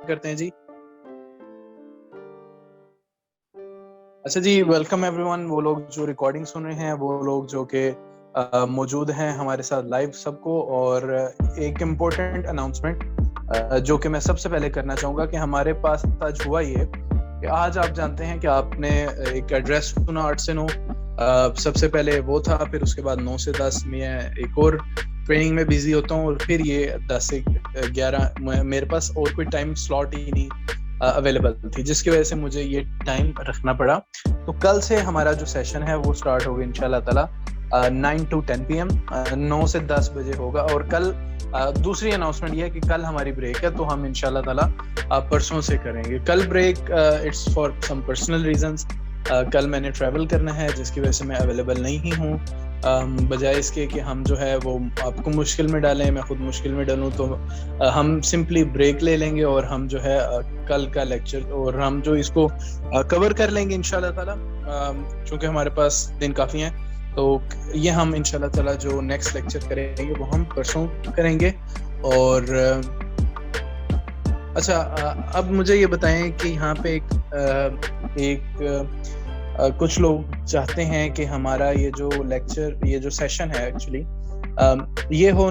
करते हैं जी। अच्छा जी, वेलकम एवरीवन। वो लोग जो रिकॉर्डिंग सुन रहे हैं, वो लोग जो कि मौजूद हैं हमारे साथ लाइव, सबको। और एक इम्पोर्टेंट अनाउंसमेंट जो कि मैं सबसे पहले करना चाहूँगा कि हमारे पास आज हुआ ये कि आज आप जानते हैं कि आपने एक एड्रेस सुना 8 से 9। सबसे पहले वो था, फिर उसके बाद 9 से 10 मैं एक और ट्रेनिंग में बिजी होता हूँ, और फिर ये 10 से 11 मेरे पास और कोई टाइम स्लॉट ही नहीं अवेलेबल थी, जिसकी वजह से मुझे ये टाइम रखना पड़ा। तो कल से हमारा जो सेशन है वो स्टार्ट होगा इंशाल्लाह ताला 9 to 10 PM, 9 से 10 बजे होगा। और कल दूसरी अनाउंसमेंट ये है कि कल हमारी ब्रेक है, तो हम इंशाल्लाह ताला परसों से करेंगे। कल break it's for some personal reasons. कल मैंने ट्रैवल करना है, जिसकी वजह से मैं अवेलेबल नहीं हूँ। बजाय इसके कि हम जो है वो आपको मुश्किल में डालें, मैं खुद मुश्किल में डालूं, तो हम सिंपली ब्रेक ले लेंगे और हम जो है कल का लेक्चर और हम जो इसको कवर कर लेंगे इंशाल्लाह ताला। क्योंकि हमारे पास दिन काफ़ी हैं, तो ये हम इंशाल्लाह ताला जो नेक्स्ट लेक्चर करेंगे वो हम परसों करेंगे। और अच्छा, अब मुझे ये बताएं कि यहाँ पे कुछ लोग चाहते हैं कि हमारा ये जो लेक्चर, ये जो सेशन है एक्चुअली ये हो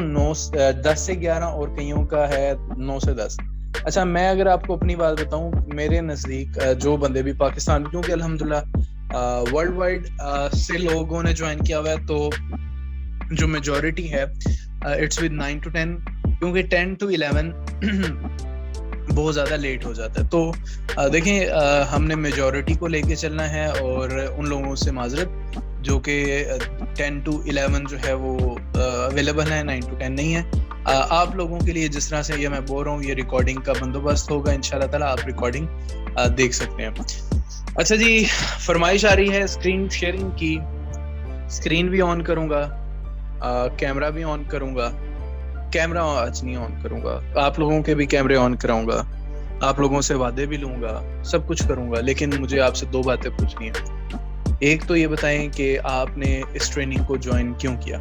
10 से 11, और कईयों का है 9 से 10। अच्छा, मैं अगर आपको अपनी बात बताऊं, मेरे नज़दीक जो बंदे भी पाकिस्तान, क्योंकि अल्हम्दुलिल्लाह वर्ल्ड वाइड से लोगों ने ज्वाइन किया हुआ है, तो जो मेजॉरिटी है इट्स विद 9 to 10, क्योंकि 10 to 11 बहुत ज़्यादा लेट हो जाता है। तो देखें, हमने मेजॉरिटी को लेके चलना है, और उन लोगों से माजरत जो कि 10 to 11 जो है वो अवेलेबल है, 9 to 10 नहीं है। आप लोगों के लिए जिस तरह से ये मैं बोल रहा हूँ, ये रिकॉर्डिंग का बंदोबस्त होगा इंशाल्लाह ताला, आप रिकॉर्डिंग देख सकते हैं। अच्छा जी, फरमाइश आ रही है स्क्रीन शेयरिंग की। स्क्रीन भी ऑन करूँगा, कैमरा भी ऑन करूँगा। कैमरा आज नहीं ऑन करूंगा, आप लोगों के भी कैमरे ऑन कराऊंगा, आप लोगों से वादे भी लूंगा, सब कुछ करूंगा। लेकिन मुझे आपसे 2 बातें पूछनी है। एक तो ये बताएं कि आपने इस ट्रेनिंग को ज्वाइन क्यों किया,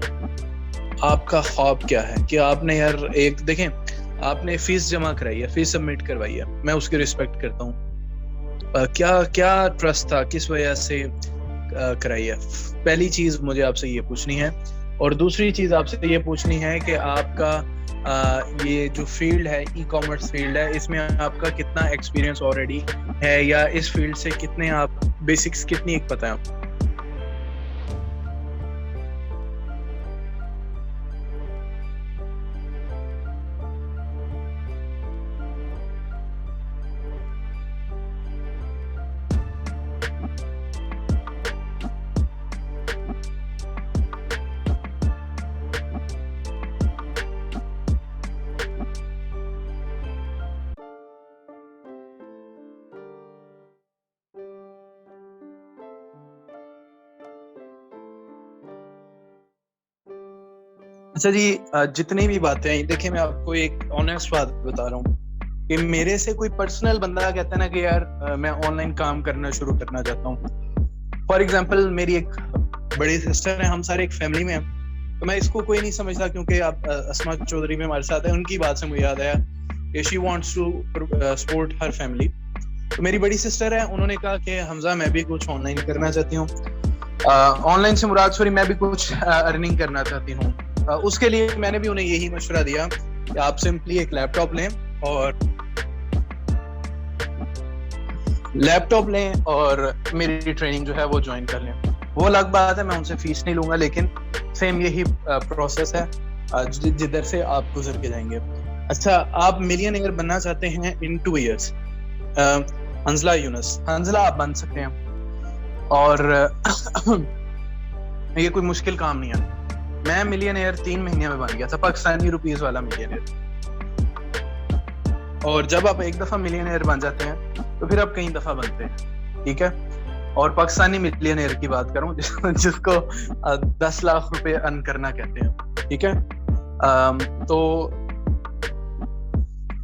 आपका ख्वाब क्या है। कि आपने यार, एक देखें, आपने फीस जमा कराई है, फीस सबमिट करवाई है, मैं उसकी रिस्पेक्ट करता हूँ। क्या क्या ट्रस्ट था, किस वजह से कराई है, पहली चीज मुझे आपसे ये पूछनी है। और दूसरी चीज आपसे ये पूछनी है कि आपका ये जो फील्ड है, ई कॉमर्स फील्ड है, इसमें आपका कितना एक्सपीरियंस ऑलरेडी है, या इस फील्ड से कितने आप बेसिक्स कितनी एक पता है आपको। अच्छा जी, जितनी भी बातें हैं, देखिए मैं आपको एक ऑनेस्ट बात बता रहा हूँ कि मेरे से कोई पर्सनल बंदा कहता है ना कि यार मैं ऑनलाइन काम करना शुरू करना चाहता हूँ। फॉर एग्जांपल, मेरी एक बड़ी सिस्टर है, हम सारे एक फैमिली में हैं, तो मैं इसको कोई नहीं समझता, क्योंकि आप अस्मा चौधरी में हमारे साथ है, उनकी बात से मुझे याद आया कि she wants to support her family. तो मेरी बड़ी सिस्टर है, उन्होंने कहा कि हमजा मैं भी कुछ ऑनलाइन करना चाहती हूँ। ऑनलाइन से मुराद, सॉरी, मैं भी कुछ अर्निंग करना चाहती हूँ। उसके लिए मैंने भी उन्हें यही मशवरा दिया कि आप सिंपली एक लैपटॉप लें और मेरी ट्रेनिंग जो है वो ज्वाइन कर लें। वो अलग बात है, मैं उनसे फीस नहीं लूंगा, लेकिन सेम यही प्रोसेस है जिधर से आप गुजर के जाएंगे। अच्छा, आप मिलियनेयर बनना चाहते हैं इन 2 years, हंजला यूनुस, हंजला आप बन सकते हैं, और ये कोई मुश्किल काम नहीं है। मैं मिलियनेयर 3 महीने में बन गया था, पाकिस्तानी रुपीस वाला मिलियनेयर। और जब आप एक दफा मिलियनेयर बन जाते हैं तो फिर आप कई दफा बनते हैं, ठीक है। और पाकिस्तानी मिलियनेयर की बात करूं जिसको 10 लाख रुपए अर्न करना कहते हैं, ठीक है। तो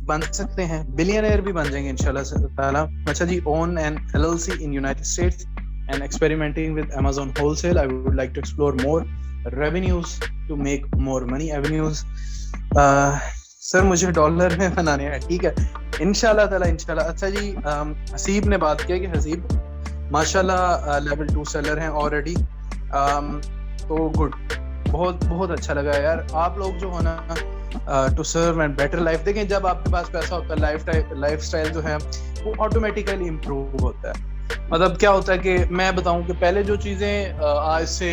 बन सकते हैं, बिलियनेयर भी बन जाएंगे इंशाल्लाह ताला। अच्छा जी, own an LLC in United States and experimenting with Amazon wholesale. I would like to explore more revenues to make more money avenues. Sir मुझे डॉलर में बनाने हैं, ठीक है इंशाल्लाह ताला इंशाल्लाह। अच्छा जी, हसीब ने बात किया कि हसीब माशाल्लाह लेवल 2 सेलर हैं ऑलरेडी, तो गुड, बहुत बहुत अच्छा लगा यार। आप लोग जो हो ना to serve and better life, देखें जब आपके पास पैसा होता है लाइफ स्टाइल जो है वो ऑटोमेटिकली इम्प्रूव होता है। मतलब क्या होता है कि मैं बताऊं कि पहले जो चीज़ें आज से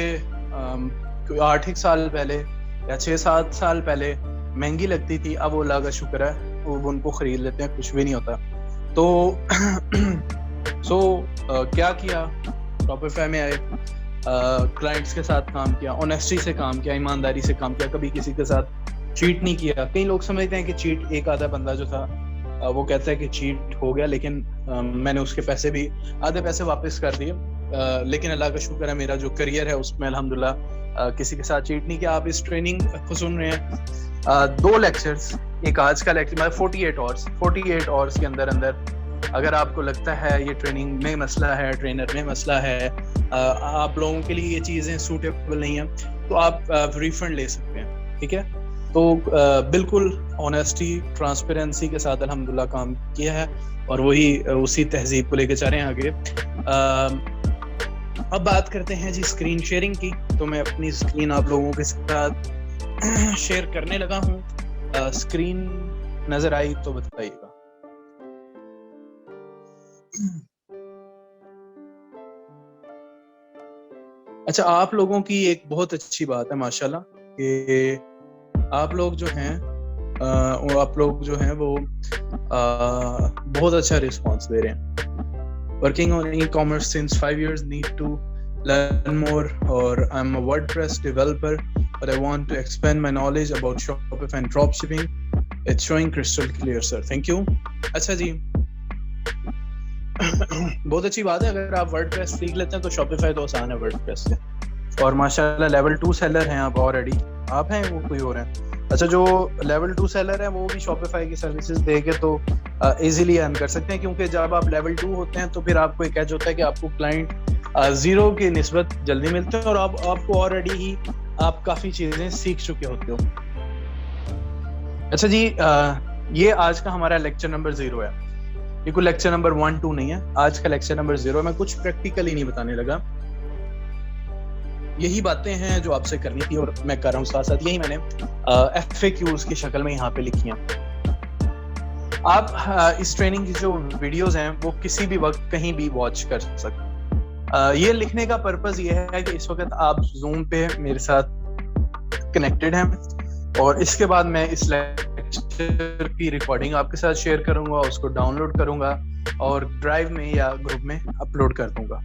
8 साल पहले या 6-7 साल पहले महंगी लगती थी, अब वो अल्लाह का शुक्र है वो उनको खरीद लेते हैं, कुछ भी नहीं होता। तो क्या किया, शॉपिफाई में आए, क्लाइंट्स के साथ काम किया, ऑनेस्टी से काम किया, ईमानदारी से काम किया, कभी किसी के साथ चीट नहीं किया। कई लोग समझते हैं कि चीट, एक आधा बंदा जो था वो कहता है कि चीट हो गया, लेकिन मैंने उसके पैसे भी आधे पैसे वापस कर दिए, लेकिन अल्लाह का शुक्र है मेरा जो करियर है उसमें अल्हम्दुलिल्लाह किसी के साथ चीट नहीं किया। आप इस ट्रेनिंग को सुन रहे हैं 2 लेक्चर्स, एक आज का लेक्चर मतलब 48 आवर्स के अंदर अगर आपको लगता है ये ट्रेनिंग में मसला है, ट्रेनर में मसला है, आप लोगों के लिए ये चीज़ें सूटेबल नहीं है, तो आप रिफंड ले सकते हैं, ठीक है। तो बिल्कुल ऑनेस्टी ट्रांसपेरेंसी के साथ अल्हम्दुलिल्लाह काम किया है और वही उसी तहजीब को लेकर चल रहे हैं आगे। अब बात करते हैं जी स्क्रीन शेयरिंग की। तो मैं अपनी स्क्रीन आप लोगों के साथ शेयर करने लगा हूँ। स्क्रीन नजर आई तो बताइएगा। अच्छा, आप लोगों की एक बहुत अच्छी बात है माशाल्लाह कि आप लोग जो हैं वो बहुत अच्छा रिस्पांस दे रहे हैं। Working on e-commerce since 5 years, need to learn more, और I am a WordPress developer but I want to expand my knowledge about Shopify and dropshipping. It's showing crystal clear, sir. Thank you. अच्छा जी, बहुत अच्छी बात है। अगर आप WordPress सीख लेते हैं तो शॉपिफाई तो आसान है वर्डप्रेस से, और माशाल्लाह लेवल 2 सेलर हैं आप ऑलरेडी। आप हैं वो कोई और हैं? अच्छा, जो लेवल 2 सेलर हैं वो भी शॉपिफाई की सर्विसेज देके तो इजीली अर्न कर सकते हैं, क्योंकि जब आप लेवल 2 होते हैं तो फिर आपको एक एज होता है कि आपको क्लाइंट जीरो की निस्बत जल्दी मिलते हैं, और आपको ऑलरेडी ही आप काफ़ी चीज़ें सीख चुके होते हो। अच्छा जी, ये आज का हमारा लेक्चर नंबर 0 है। ये कोई लेक्चर नंबर 1, 2 नहीं है। आज का लेक्चर नंबर 0 मैं कुछ प्रैक्टिकली नहीं बताने लगा। यही बातें हैं जो आपसे करनी थी और मैं कर रहा हूँ, साथ साथ यही मैंने FAQs की शक्ल में यहाँ पे लिखी हैं। आप इस ट्रेनिंग की जो वीडियोस हैं वो किसी भी वक्त कहीं भी वॉच कर सकते हैं। ये लिखने का पर्पस ये है कि इस वक्त आप जूम पे मेरे साथ कनेक्टेड हैं, और इसके बाद मैं इस लेक्चर की रिकॉर्डिंग आपके साथ शेयर करूंगा, उसको डाउनलोड करूंगा और ड्राइव में या ग्रुप में अपलोड कर दूंगा।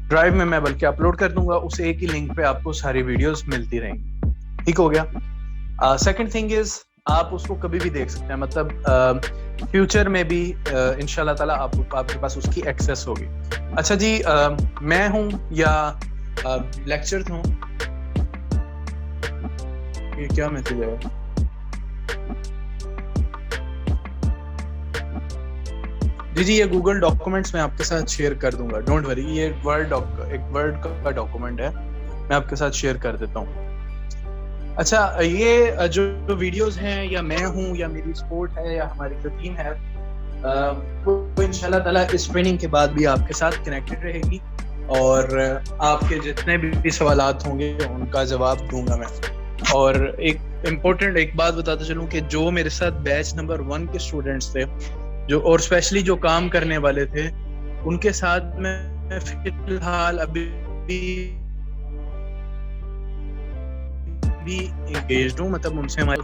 ड्राइव में मैं बल्कि अपलोड कर दूंगा, उस एक ही लिंक पे आपको सारी वीडियोस मिलती रहेंगी। ठीक हो गया। सेकंड थिंग इज, आप उसको कभी भी देख सकते हैं, मतलब फ्यूचर में भी इंशाल्लाह ताला आपके पास उसकी एक्सेस होगी। अच्छा जी, मैं हूं या लेक्चर हूं, ये क्या मैसेज है? जी, ये गूगल डॉक्यूमेंट्स में आपके साथ शेयर कर दूंगा, डोंट वरी। ये एक वर्ड का डॉक्यूमेंट है, मैं आपके साथ शेयर कर देता हूँ। अच्छा, ये जो वीडियोस हैं, या मैं हूँ या मेरी सपोर्ट है या हमारी जो टीम है, वो इंशाल्लाह ताला इस ट्रेनिंग के बाद भी आपके साथ कनेक्टेड रहेगी, और आपके जितने भी सवालात होंगे उनका जवाब दूंगा मैं। और एक बात बताता चलूं कि जो मेरे साथ बैच नंबर 1 के स्टूडेंट्स थे, जो और स्पेशली जो काम करने वाले थे, उनके साथ मैं फिलहाल अभी भी एंगेज्ड हूँ, मतलब उनसे हमारे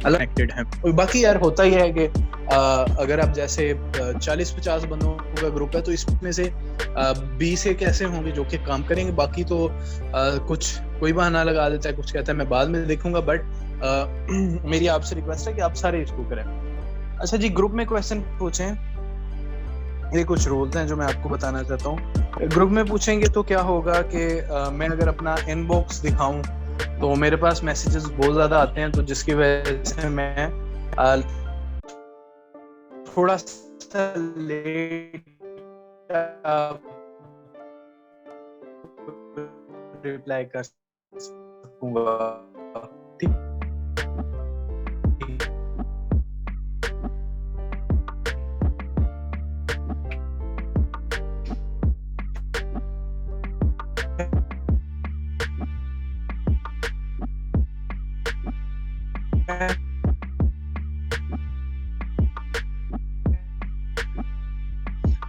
अलग कनेक्टेड हैं। और बाकी यार होता ही है कि अगर आप जैसे 40-50 बंदों का ग्रुप है तो इसमें से 20 एक ऐसे होंगे जो कि काम करेंगे, बाकी तो कुछ कोई बहाना लगा देता है, कुछ कहता है मैं बाद में देखूंगा। बट मेरी आपसे रिक्वेस्ट है कि आप सारे इसको करें। अच्छा जी, ग्रुप में क्वेश्चन पूछें, ये कुछ रूल्स हैं जो मैं आपको बताना चाहता हूँ। ग्रुप में पूछेंगे तो क्या होगा कि मैं अगर अपना इनबॉक्स दिखाऊं तो मेरे पास मैसेजेस बहुत ज़्यादा आते हैं, तो जिसकी वजह से मैं थोड़ा सा लेट रिप्लाई कर सकूंगा।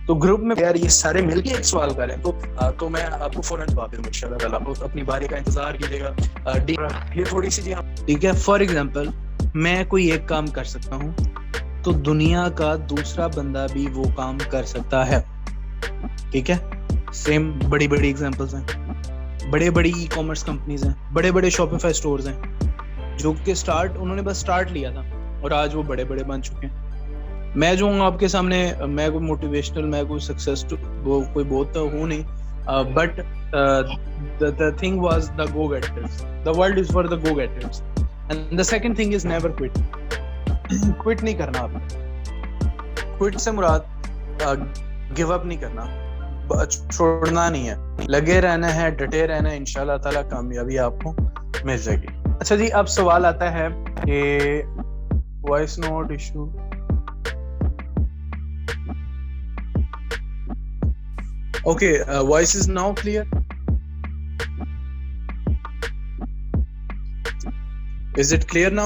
तो ग्रुप में यार ये सारे मिलके एक सवाल करें तो मैं आपको फौरन जवाब दूंगा इंशाल्लाह ताला। आप अपनी बारी का इंतजार कीजिएगा। ये थोड़ी सी चीज़, ठीक है। फॉर एग्जांपल मैं कोई एक काम कर सकता हूँ तो दुनिया का दूसरा बंदा भी वो काम कर सकता है, ठीक है। सेम बड़ी बड़ी एग्जांपल्स हैं, बड़े बड़ी ई कॉमर्स कंपनीज हैं, बड़े बड़े शॉपिफाई स्टोर्स हैं जो कि उन्होंने बस स्टार्ट लिया था और आज वो बड़े बड़े बन चुके हैं। मैं जो हूँ आपके सामने, मैं कोई मोटिवेशनल, मैं कोई सक्सेस वो कोई बहुत तो हूँ नहीं, but the thing was the go getters. The world is for the go getters. And the second thing is never quit. Quit नहीं करना आपने। क्विट से मुराद गिव अप नहीं करना, छोड़ना नहीं है, लगे रहना है, डटे रहना है, इंशाल्लाह ताला कामयाबी आपको मिल जाएगी। अच्छा जी, अब सवाल आता है कि voice note issue. Okay, voice is now clear. Is it clear now?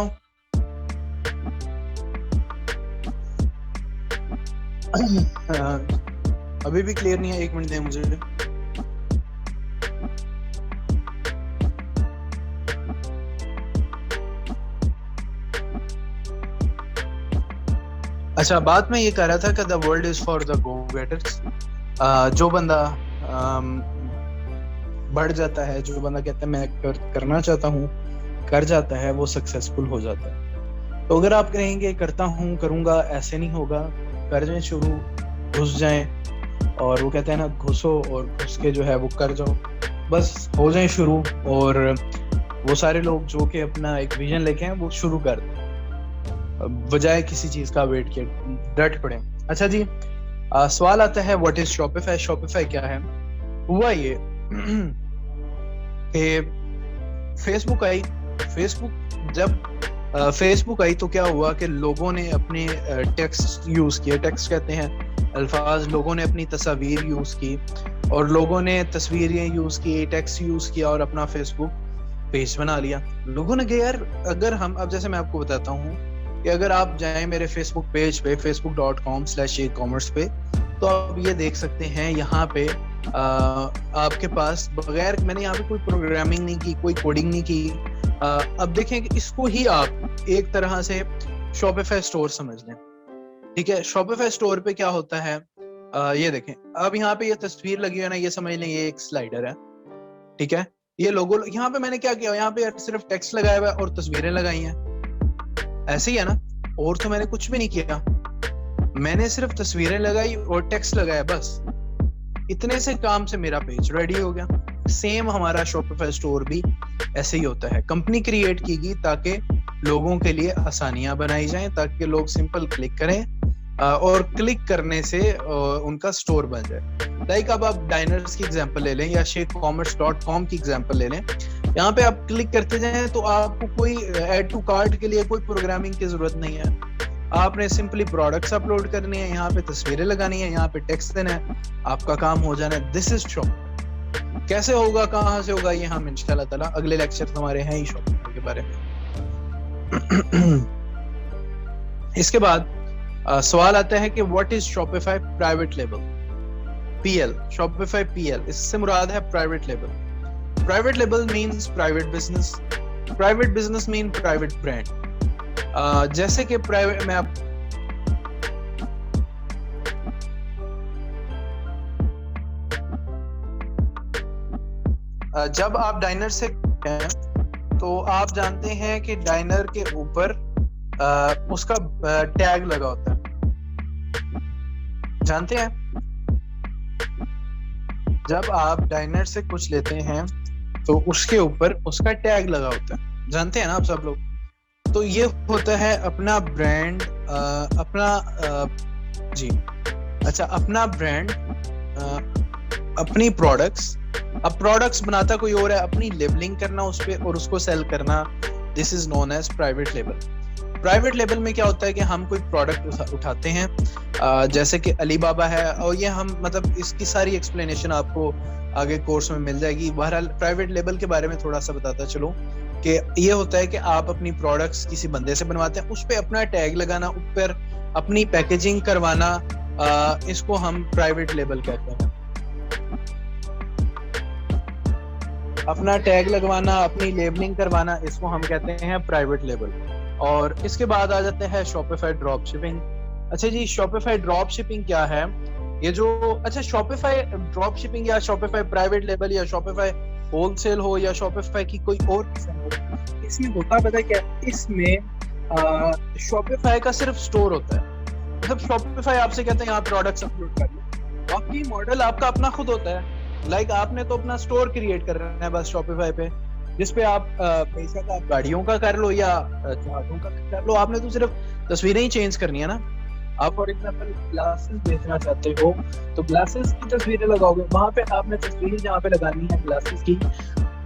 अभी भी क्लियर नहीं है, 1 मिनट दें मुझे। अच्छा, बात मैं ये कह रहा था कि the world is for the go getters. जो बंदा बढ़ जाता है, जो बंदा कहता है मैं करना चाहता हूँ, कर जाता है, वो सक्सेसफुल हो जाता है। तो अगर आप कहेंगे करता हूँ, करूँगा, ऐसे नहीं होगा, कर जाएं शुरू, घुस जाएं, और वो कहते हैं ना, घुसो और घुस के जो है वो कर जाओ, बस हो जाएं शुरू। और वो सारे लोग जो कि अपना एक विजन लेके हैं वो शुरू कर दें, बजाय किसी चीज का वेट किए डट पड़े। अच्छा जी, सवाल आता है व्हाट इज शॉपिफाई। शॉपिफाई क्या है? हुआ ये कि जब फेसबुक आई तो क्या हुआ कि लोगों ने अपने टेक्स्ट यूज किए, टेक्स्ट कहते हैं अल्फाज, लोगों ने अपनी तस्वीर यूज की, और लोगों ने तस्वीरें यूज की, टेक्स्ट यूज किया और अपना फेसबुक पेज बना लिया। लोगों ने कहा यार, अगर हम, अब जैसे मैं आपको बताता हूँ कि अगर आप जाएं मेरे फेसबुक पेज पे facebook.com/ecommerce पे, तो आप ये देख सकते हैं यहाँ पे आपके पास, बगैर मैंने यहाँ पे कोई प्रोग्रामिंग नहीं की, कोई कोडिंग नहीं की, अब देखें कि इसको ही आप एक तरह से शॉपिफाई स्टोर समझ लें, ठीक है। शॉपिफाई स्टोर पे क्या होता है, ये देखें, अब यहाँ पे ये तस्वीर लगी है ना, ये समझ लें ये एक स्लाइडर है, ठीक है। ये लोगो, यहाँ पे मैंने क्या किया, यहाँ पे सिर्फ टेक्स्ट लगाया हुआ है और तस्वीरें लगाई हैं, ऐसे ही है ना, और तो मैंने कुछ भी नहीं किया, मैंने सिर्फ तस्वीरें लगाई और टेक्स्ट लगाया, बस इतने से काम से मेरा पेज रेडी हो गया। सेम हमारा शॉपिफाई स्टोर भी ऐसे ही होता है, कंपनी क्रिएट की गई ताकि लोगों के लिए आसानियां बनाई जाएं, ताकि लोग सिंपल क्लिक करें और क्लिक करने से उनका स्टोर बन जाए। लाइक अब आप डाइनर्स की एग्जांपल ले लें या sheikhcommerce.com की एग्जांपल ले लें, यहाँ पे आप क्लिक करते जाएं तो आपको कोई ऐड टू कार्ट के लिए कोई प्रोग्रामिंग की जरूरत नहीं है, आपने सिंपली प्रोडक्ट्स अपलोड करने हैं, यहाँ पे तस्वीरें लगानी है, यहाँ पे टेक्स्ट देना है, आपका काम हो जाना है। This is Shopify. कैसे होगा, कहाँ से होगा, ये हम इंशाल्लाह ताला अगले लेक्चर हमारे हैं ही शॉपिफाई के बारे में। इसके बाद सवाल आता है कि what is Shopify private label, PL। Shopify PL, इससे मुराद है private label. Private label means private business, private business mean private brand. जैसे कि प्राइवेट में आप जब आप डाइनर से हैं तो आप जानते हैं कि डाइनर के ऊपर उसका टैग लगा होता है, जानते हैं? जब आप डाइनर से कुछ लेते हैं तो उसके ऊपर उसका टैग लगा होता है, जानते हैं ना आप सब लोग। तो ये होता है अपना ब्रांड, अपना ब्रांड, अपनी प्रोडक्ट्स। अब प्रोडक्ट्स बनाता कोई और है, अपनी लेबलिंग करना उस पे और उसको सेल करना, this is known as private label. Private label में क्या होता है कि हम कोई प्रोडक्ट उठाते हैं, जैसे कि अली बाबा है, और ये हम मतलब इसकी सारी एक्सप्लेनेशन आपको आगे कोर्स में मिल जाएगी। बहरहाल प्राइवेट लेबल के बारे में थोड़ा सा बताता चलो कि ये होता है कि आप अपनी प्रोडक्ट्स किसी बंदे से बनवाते हैं, उस पे अपना टैग लगाना, ऊपर अपनी पैकेजिंग करवाना, इसको हम प्राइवेट लेबल कहते हैं। अपना टैग लगवाना, अपनी लेबलिंग करवाना, इसको हम कहते हैं प्राइवेट लेबल। और इसके बाद आ जाते हैं शॉपिफाई ड्रॉप शिपिंग। अच्छा जी, शॉपिफाई ड्रॉप शिपिंग क्या है? ये जो अच्छा शॉपिफाई ड्रॉप शिपिंग या शॉपिफाई प्राइवेट लेबल या शॉपिफाई होलसेल हो या शॉपिफाई की कोई और किस्म हो, इसमें होता पता है क्या? इसमें शॉपिफाई का सिर्फ स्टोर होता है। मतलब शॉपिफाई आपसे कहते हैं यहाँ प्रोडक्ट्स अपलोड कर लो, बाकी मॉडल आपका अपना खुद होता है। लाइक आपने तो अपना स्टोर क्रिएट कर रहे हैं बस शॉपिफाई पे, जिसपे आप पैसा का गाड़ियों का कर लो या जहाजों का कर लो, आपने तो सिर्फ तस्वीरें ही चेंज करनी है ना। आप फॉर एग्जांपल ग्लासेस बेचना चाहते हो तो ग्लासेस की तस्वीरें लगाओगे, वहां पे आपने तस्वीर जहाँ पे लगानी है ग्लासेस की,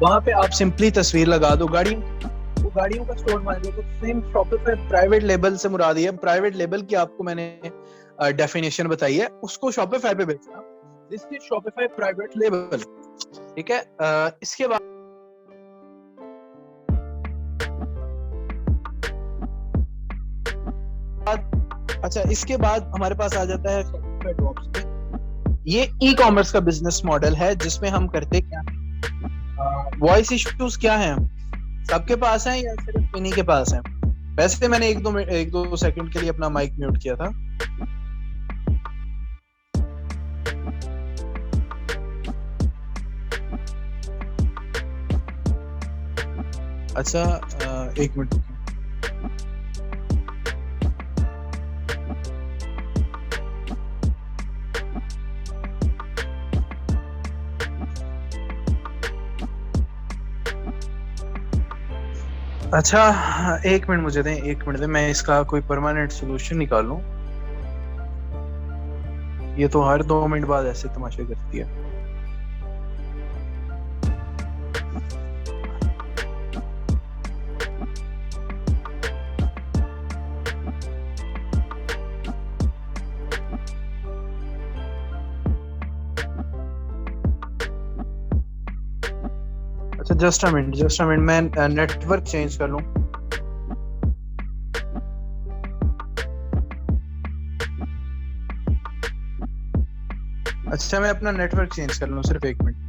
वहां पे आप सिंपली तस्वीर लगा दो। गाड़ियों का स्टोर मान लो, तो सेम शॉपिफाई प्राइवेट लेबल से मुराद है। प्राइवेट लेबल की आपको मैंने डेफिनेशन बताई है, उसको शॉपिफाई पे बेचना, this is Shopify private label. ठीक है। इसके बाद अच्छा, इसके बाद हमारे पास आ जाता है शॉपिफाई ड्रॉप शिपिंग। ये ई कॉमर्स का बिजनेस मॉडल है जिसमें हम करते क्या है? वॉइस इश्यूज क्या हैं? सबके पास हैं या सिर्फ इन्हीं के पास हैं? वैसे मैंने एक दो सेकंड के लिए अपना माइक म्यूट किया था। अच्छा, एक मिनट। अच्छा, एक मिनट मुझे दें, मैं इसका कोई परमानेंट सोल्यूशन निकालूं। ये तो हर 2 मिनट बाद ऐसे तमाशे करती है। अच्छा, जस्ट अ मिनट, मैं नेटवर्क चेंज कर लूं। अच्छा, मैं अपना नेटवर्क चेंज कर लूं, सिर्फ 1 मिनट।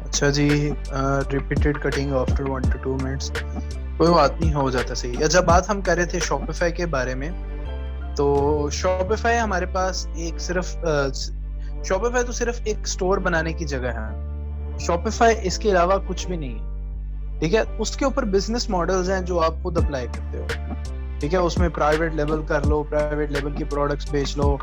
अच्छा जी, repeated cutting after 1 to 2 minutes, कोई बात नहीं, हो जाता सही। अच्छा, बात हम कर रहे थे शॉपिफाई के बारे में। तो शॉपिफाई हमारे पास शॉपिफाई तो सिर्फ एक स्टोर बनाने की जगह है। शॉपिफाई इसके अलावा कुछ भी नहीं है। ठीक है। उसके ऊपर बिजनेस मॉडल्स हैं जो आप खुद अप्लाई करते हो। ठीक है। उसमें प्राइवेट लेबल कर लो, प्राइवेट लेबल की प्रोडक्ट्स बेच लो,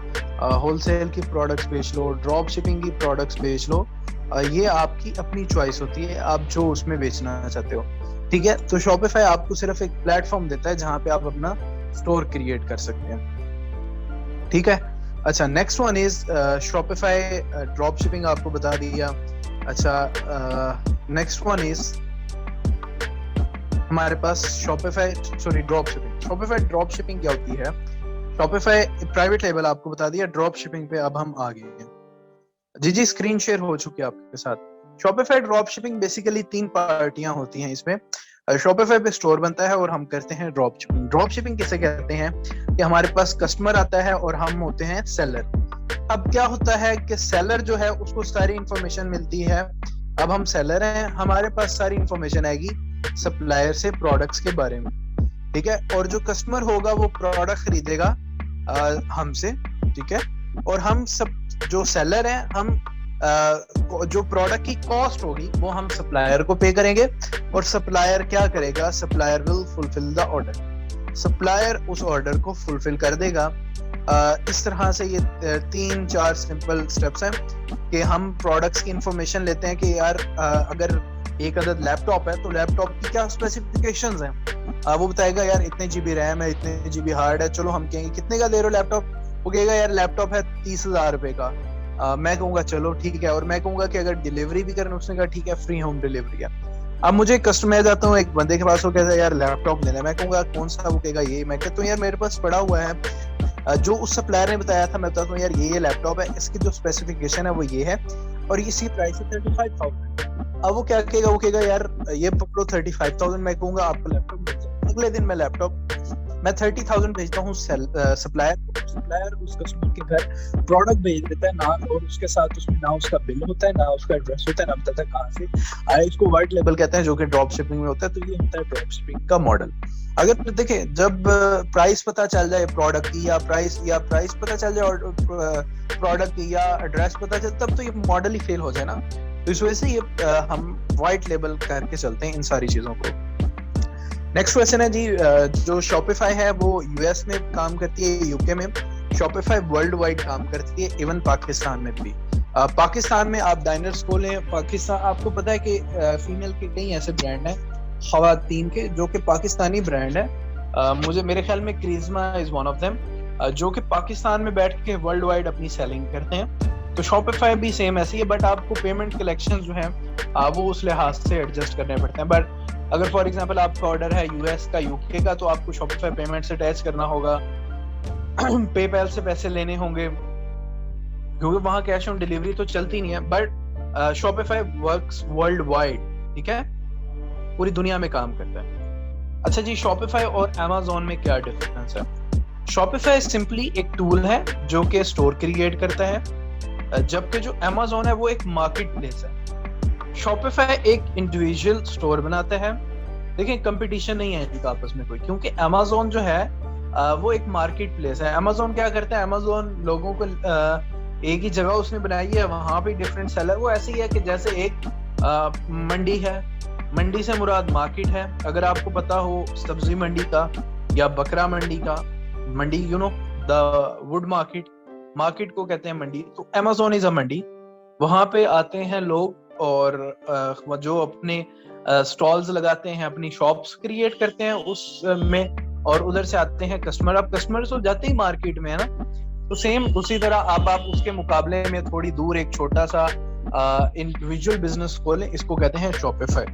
होलसेल की प्रोडक्ट्स बेच लो, ड्रॉप शिपिंग की प्रोडक्ट्स बेच लो। ये आपकी अपनी चॉइस होती है, आप जो उसमें बेचना चाहते हो। ठीक है। तो शॉपिफाई आपको सिर्फ एक प्लेटफॉर्म देता है जहां पे आप अपना स्टोर क्रिएट कर सकते हैं। ठीक है। अच्छा, next one is Shopify drop shipping, आपको बता दिया। अच्छा, नेक्स्ट वन इज हमारे पास drop shipping. Shopify drop shipping क्या होती है? शॉपिफाई प्राइवेट लेबल आपको बता दिया, ड्रॉप शिपिंग पे अब हम आगे हैं। जी, स्क्रीन शेयर हो चुकी है आपके साथ। शॉपिफाई ड्रॉप शिपिंग बेसिकली 3 पार्टियां होती हैं इसमें। शॉपिफाई पे स्टोर बनता है और हम करते हैं ड्रॉप शिपिंग। ड्रॉप शिपिंग किसे कहते हैं? कि हमारे पास कस्टमर आता है और हम होते हैं सेलर। अब क्या होता है कि सेलर जो है उसको सारी इंफॉर्मेशन मिलती है। अब हम सेलर हैं, हमारे पास सारी इंफॉर्मेशन आएगी सप्लायर से प्रोडक्ट्स के बारे में। ठीक है। और जो कस्टमर होगा वो प्रोडक्ट खरीदेगा हमसे। ठीक है। और हम सब जो सेलर हैं, हम जो प्रोडक्ट की कॉस्ट होगी वो हम सप्लायर को पे करेंगे। और सप्लायर क्या करेगा? Supplier will fulfil the order. Supplier उस ऑर्डर को फुलफिल कर देगा। इस तरह से ये 3-4 सिंपल स्टेप्स हैं कि हम प्रोडक्ट्स की इंफॉर्मेशन लेते हैं कि यार अगर एक अदद लैपटॉप है तो लैपटॉप की क्या स्पेसिफिकेशंस हैं। वो बताएगा यार इतने जीबी रैम है, इतने जीबी हार्ड है। चलो हम कहेंगे कितने का दे रहे हो लैपटॉप, वो कहेगा यार लैपटॉप है 30,000 रुपए का। मैं कहूँगा चलो ठीक है, और मैं कहूँगा कि अगर डिलीवरी भी करना, उसने कहा ठीक है फ्री होम डिलीवरी है। अब मुझे कस्टमर जाता हूँ एक बंदे के पास, वो कहता है यार लैपटॉप लेना है, मैं कहूँगा कौन सा, वो कहेगा ये। मैं कहता हूँ यार मेरे पास पड़ा हुआ है जो उस सप्लायर ने बताया था, मैं बताता हूँ यार ये लैपटॉप है, इसकी जो स्पेसिफिकेशन है वो ये है और इसी प्राइस है 35,000। अब वो क्या कहेगा, वो कहेगा यार ये पकड़ो 35,000। मैं कहूँगा आपको लैपटॉप मिल जाएगा। अगले दिन मैं लैपटॉप 30,000 भेजता हूँ सप्लायर उस कस्टमर के घर प्रोडक्ट भेज देता है ना, और उसके साथ उसमें ना उसका बिल होता है, ना उसका एड्रेस होता है, ना बताता है कहाँ से आया। इसको व्हाइट लेबल कहते हैं, जो कि ड्रॉप शिपिंग में होता है। तो ये होता है ड्रॉप शिपिंग का मॉडल। अगर देखें, जब प्राइस पता चल जाए प्रोडक्ट की, या प्राइस पता चल जाए और प्रोडक्ट की, या एड्रेस पता चले, तब तो ये मॉडल ही फेल हो जाए ना। तो इस वजह से ये हम व्हाइट लेबल करके चलते हैं इन सारी चीजों को। नेक्स्ट क्वेश्चन है जी, जो शॉपिफाई है वो यूएस में काम करती है, यूके में। शॉपिफाई वर्ल्ड वाइड काम करती है, इवन पाकिस्तान में भी। पाकिस्तान में आप डाइनर्स खोलें, पाकिस्तान आपको पता है कि फीमेल के कई ऐसे ब्रांड हैं खवातीन के जो कि पाकिस्तानी ब्रांड है। मुझे मेरे ख्याल में क्रिज्मा इज वन ऑफ देम, जो कि पाकिस्तान में बैठ के वर्ल्ड वाइड अपनी सेलिंग करते हैं। तो शॉपिफाई भी सेम ऐसी है, बट आपको पेमेंट कलेक्शन जो है वो उस लिहाज से एडजस्ट करने पड़ते हैं। बट अगर फॉर एग्जांपल आपका ऑर्डर है यूएस का, यूके का, तो आपको शॉपिफाई पेमेंट से अटैच करना होगा, पेपैल से पैसे लेने होंगे, क्योंकि वहां कैश ऑन डिलीवरी तो चलती नहीं है। But Shopify works world wide, ठीक है, पूरी दुनिया में काम करता है। अच्छा जी, शॉपिफाई और अमेज़न में क्या डिफरेंस है? शॉपिफाई सिंपली एक टूल है जो कि स्टोर क्रिएट करता है, जबकि जो अमेज़न है वो एक मार्केट प्लेस है। शॉपिफाई एक इंडिविजुअल स्टोर बनाता है। देखिए, कंपटीशन नहीं है इनका आपस में कोई, क्योंकि अमेज़न जो है वो एक मार्केट प्लेस है। अमेज़न क्या करता है, अमेज़न लोगों को एक ही जगह उसने बनाई है, वहां पे डिफरेंट सेलर। वो ऐसे ही है कि जैसे एक मंडी है, मंडी से मुराद मार्केट है। अगर आपको पता हो सब्जी मंडी का या बकरा मंडी का, मंडी you know the wood market को कहते हैं मंडी। तो अमेज़न इज अ मंडी। वहां पे आते हैं लोग और जो अपने स्टॉल्स लगाते हैं, अपनी शॉप्स क्रिएट करते हैं उस में, और उधर से आते हैं कस्टमर। अब कस्टमर तो जाते ही मार्केट में है ना, तो सेम उसी तरह आप उसके मुकाबले में थोड़ी दूर एक छोटा सा इंडिविजुअल बिजनेस खोलें, इसको कहते हैं शॉपिफाई।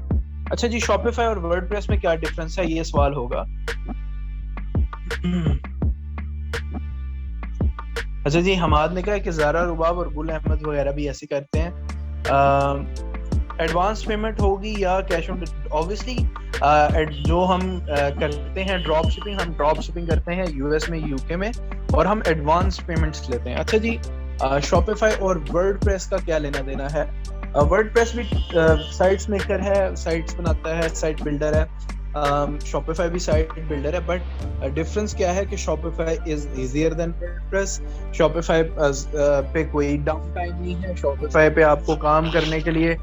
अच्छा जी, शॉपिफाई और वर्डप्रेस में क्या डिफरेंस है, ये सवाल होगा। अच्छा जी, हमाद ने कहा कि ज़ारा रुबाब और गुल अहमद वगैरह भी ऐसे करते हैं। एडवांस पेमेंट होगी या कैश ऑन? ऑब्वियसली जो हम करते हैं ड्रॉप शिपिंग, हम ड्रॉप शिपिंग करते हैं यूएस में, यूके में, और हम एडवांस पेमेंट्स लेते हैं। अच्छा जी, शॉपिफाई और वर्डप्रेस का क्या लेना देना है? वर्डप्रेस भी साइट्स मेकर है, साइट्स बनाता है, साइट बिल्डर है। शॉपिफाई भी साइट बिल्डर है, बट डिफरेंस क्या है कि Shopify is easier than WordPress. Shopify पे कोई डाउन टाइम नहीं है। शॉपिफाई पे आपको काम करने के लिए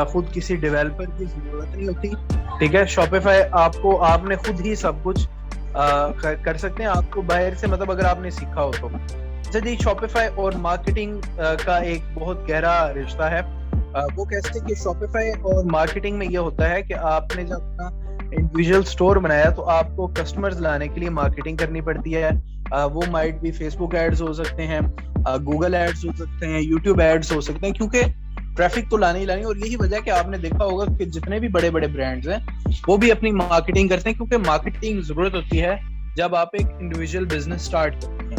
खुद किसी डेवलपर की जरूरत नहीं होती, ठीक है। शॉपिफाई आपने खुद ही सब कुछ कर सकते हैं, आपको बाहर से, मतलब अगर आपने सीखा हो तो। अच्छा जी, शॉपिफाई और मार्केटिंग का एक बहुत गहरा रिश्ता है। वो कैसे कि शॉपिफाई और मार्केटिंग में ये होता है कि आपने जब अपना इंडिविजुअल स्टोर बनाया तो आपको कस्टमर्स लाने के लिए मार्केटिंग करनी पड़ती है। वो माइट भी फेसबुक एड्स हो सकते हैं, गूगल एड्स हो सकते हैं, यूट्यूब एड्स हो सकते हैं, क्योंकि ट्रैफिक तो लानी ही लानी। और यही वजह कि आपने देखा होगा कि जितने भी बड़े बड़े ब्रांड्स हैं वो भी अपनी मार्केटिंग करते हैं, क्योंकि मार्केटिंग जरूरत होती है जब आप एक इंडिविजुअल बिजनेस स्टार्ट करते हैं।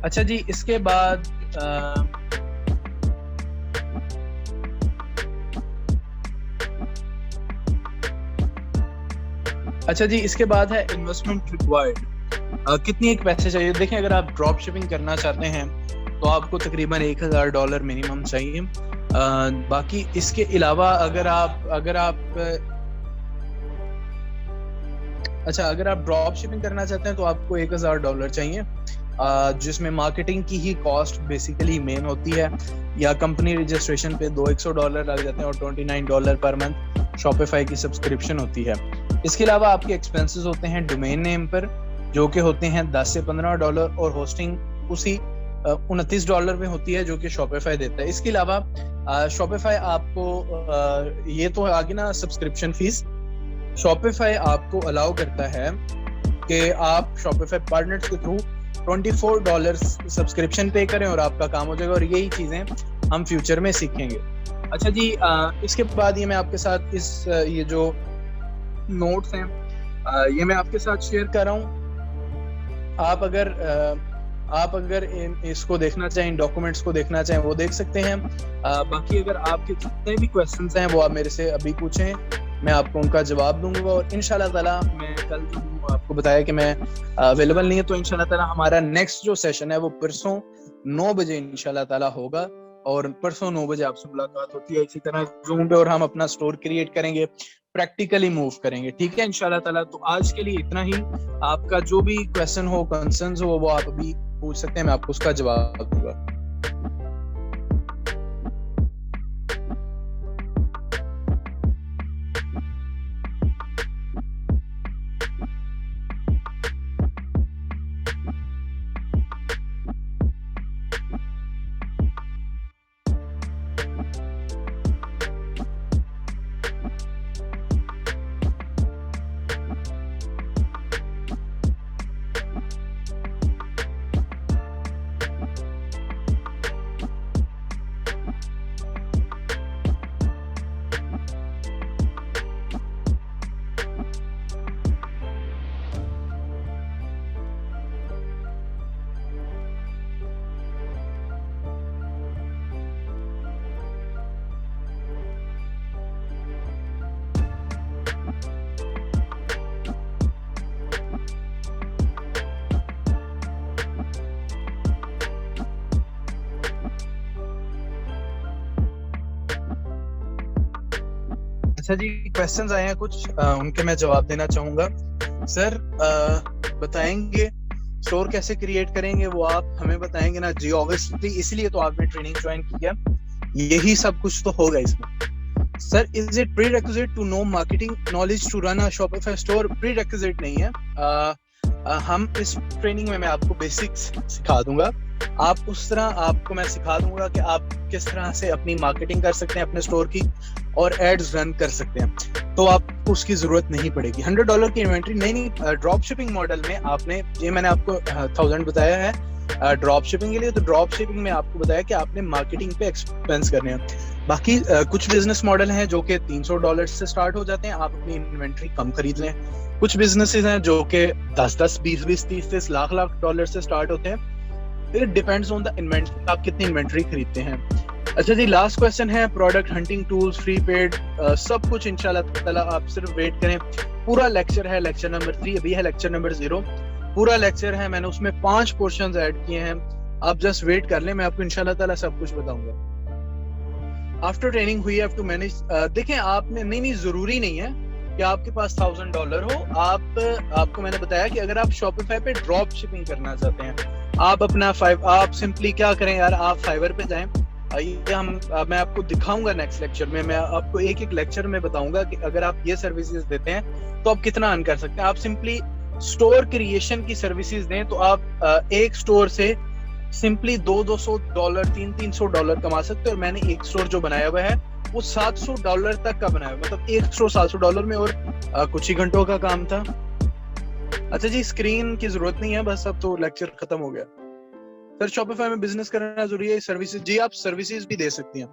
अच्छा जी, इसके बाद है इन्वेस्टमेंट रिक्वायर्ड। कितनी एक पैसे चाहिए? देखें, अगर आप ड्रॉप शिपिंग करना चाहते हैं तो आपको तकरीबन $1,000 मिनिमम चाहिए। बाकी इसके अलावा अगर आप ड्रॉप शिपिंग करना चाहते हैं तो आपको $1,000 चाहिए, जिसमें मार्केटिंग की ही कॉस्ट बेसिकली मेन होती है, या कंपनी रजिस्ट्रेशन पे $200 लग जाते हैं, और $29 पर मंथ शॉपिफाई की सब्सक्रिप्शन होती है। इसके अलावा आपके एक्सपेंसेस होते हैं डोमेन नेम पर, जो कि होते हैं $10 से $15, और होस्टिंग उसी $29 में होती है जो कि शॉपिफाई देता है। इसके अलावा शॉपिफाई आपको ये तो आगे ना सब्सक्रिप्शन फीस, शॉपिफाई आपको अलाउ करता है कि आप शॉपिफाई पार्टनर्स के थ्रू $24 सब्सक्रिप्शन पे करें और आपका काम हो जाएगा, और यही चीजें हम फ्यूचर में सीखेंगे। अच्छा जी, इसके बाद ये मैं आपके साथ ये जो नोट्स हैं ये मैं आपके साथ शेयर कर रहा हूँ। आप अगर इसको देखना चाहें, डॉक्यूमेंट्स को देखना चाहें, वो देख सकते हैं। बाकी अगर आपके जितने भी क्वेश्चंस हैं वो आप मेरे से अभी पूछें, मैं आपको उनका जवाब दूंगा। और इंशाल्लाह ताला मैं कल आपको बताया कि मैं अवेलेबल नहीं है, तो इंशाल्लाह ताला हमारा नेक्स्ट जो सेशन है वो परसों 9 बजे इंशाल्लाह ताला होगा, और परसों 9 बजे आपसे मुलाकात होती है इसी तरह जूम पे, और हम अपना स्टोर क्रिएट करेंगे, प्रैक्टिकली मूव करेंगे। ठीक है इंशाल्लाह ताला। तो आज के लिए इतना ही। आपका जो भी क्वेश्चन हो, कंसर्न्स हो, वो आप अभी पूछ सकते हैं, मैं आपको उसका जवाब दूंगा। अच्छा जी, क्वेश्चंस आए हैं कुछ, उनके मैं जवाब देना चाहूंगा। सर बताएंगे स्टोर कैसे क्रिएट करेंगे, वो आप हमें बताएंगे ना जी? ऑब्वियसली इसलिए तो आपने ट्रेनिंग ज्वाइन किया, यही सब कुछ तो होगा इसमें। Sir is it prerequisite to know marketing knowledge to run a Shopify store? Prerequisite नहीं है। हम इस ट्रेनिंग में मैं आपको बेसिक्स सिखा दूंगा। आप उस तरह आपको मैं सिखा दूंगा कि आप किस तरह से अपनी मार्केटिंग कर सकते हैं अपने स्टोर की, और एड्स रन कर सकते हैं, तो आपको उसकी जरूरत नहीं पड़ेगी। $100 की इन्वेंट्री नहीं, ड्रॉप शिपिंग मॉडल में आपने, ये मैंने आपको 1000 बताया है ड्रॉप शिपिंग के लिए, तो ड्रॉप शिपिंग में आपको बताया कि आपने मार्केटिंग पे एक्सपेंस करने हैं। बाकी कुछ बिजनेस मॉडल हैं जो कि $300 से स्टार्ट हो जाते हैं, आप अपनी इन्वेंट्री कम खरीद लें। कुछ बिजनेसेस हैं जो कि 10-10, 20-20, 30-30 लाख डॉलर से स्टार्ट होते हैं। It depends on the inventory, आप कितनी इन्वेंट्री खरीदते हैं। अच्छा जी, लास्ट क्वेश्चन है product hunting tools, free paid, सब कुछ इंशाल्लाह ताला आप सिर्फ वेट करें। पूरा लेक्चर है, लेक्चर नंबर 3, अभी है लेक्चर नंबर 0, पूरा लेक्चर है, मैंने उसमें 5 पोर्शंस ऐड किए हैं। आप जस्ट वेट कर लें, मैं आपको इंशाल्लाह ताला सब कुछ बताऊंगा। आफ्टर ट्रेनिंग हुई हैव टू मैनेज, देखें आपने, नहीं जरूरी नहीं है कि आपके पास $1000 हो। आपको मैंने बताया कि अगर आप शॉपिफाई पे ड्रॉप शिपिंग करना चाहते हैं, आप अपना आप सिंपली क्या करें यार, आप फाइवर पे जाएं। मैं आपको दिखाऊंगा नेक्स्ट लेक्चर में, मैं आपको एक एक लेक्चर में बताऊंगा कि अगर आप ये सर्विसेज देते हैं तो आप कितना अर्न कर सकते हैं। आप सिंपली स्टोर क्रिएशन की सर्विसेज दें तो आप एक स्टोर से सिंपली $200-200, $300-300 कमा सकते हैं। और मैंने एक स्टोर जो बनाया हुआ है वो $700 तक का बनाया, मतलब एक स्टोर $700 में, और कुछ ही घंटों का काम था। अच्छा जी, स्क्रीन की जरूरत नहीं है, बस अब तो लेक्चर खत्म हो गया। सर शॉपिफाई में बिजनेस करना जरूरी है, सर्विसेज जी आप सर्विसेज भी दे सकती हैं।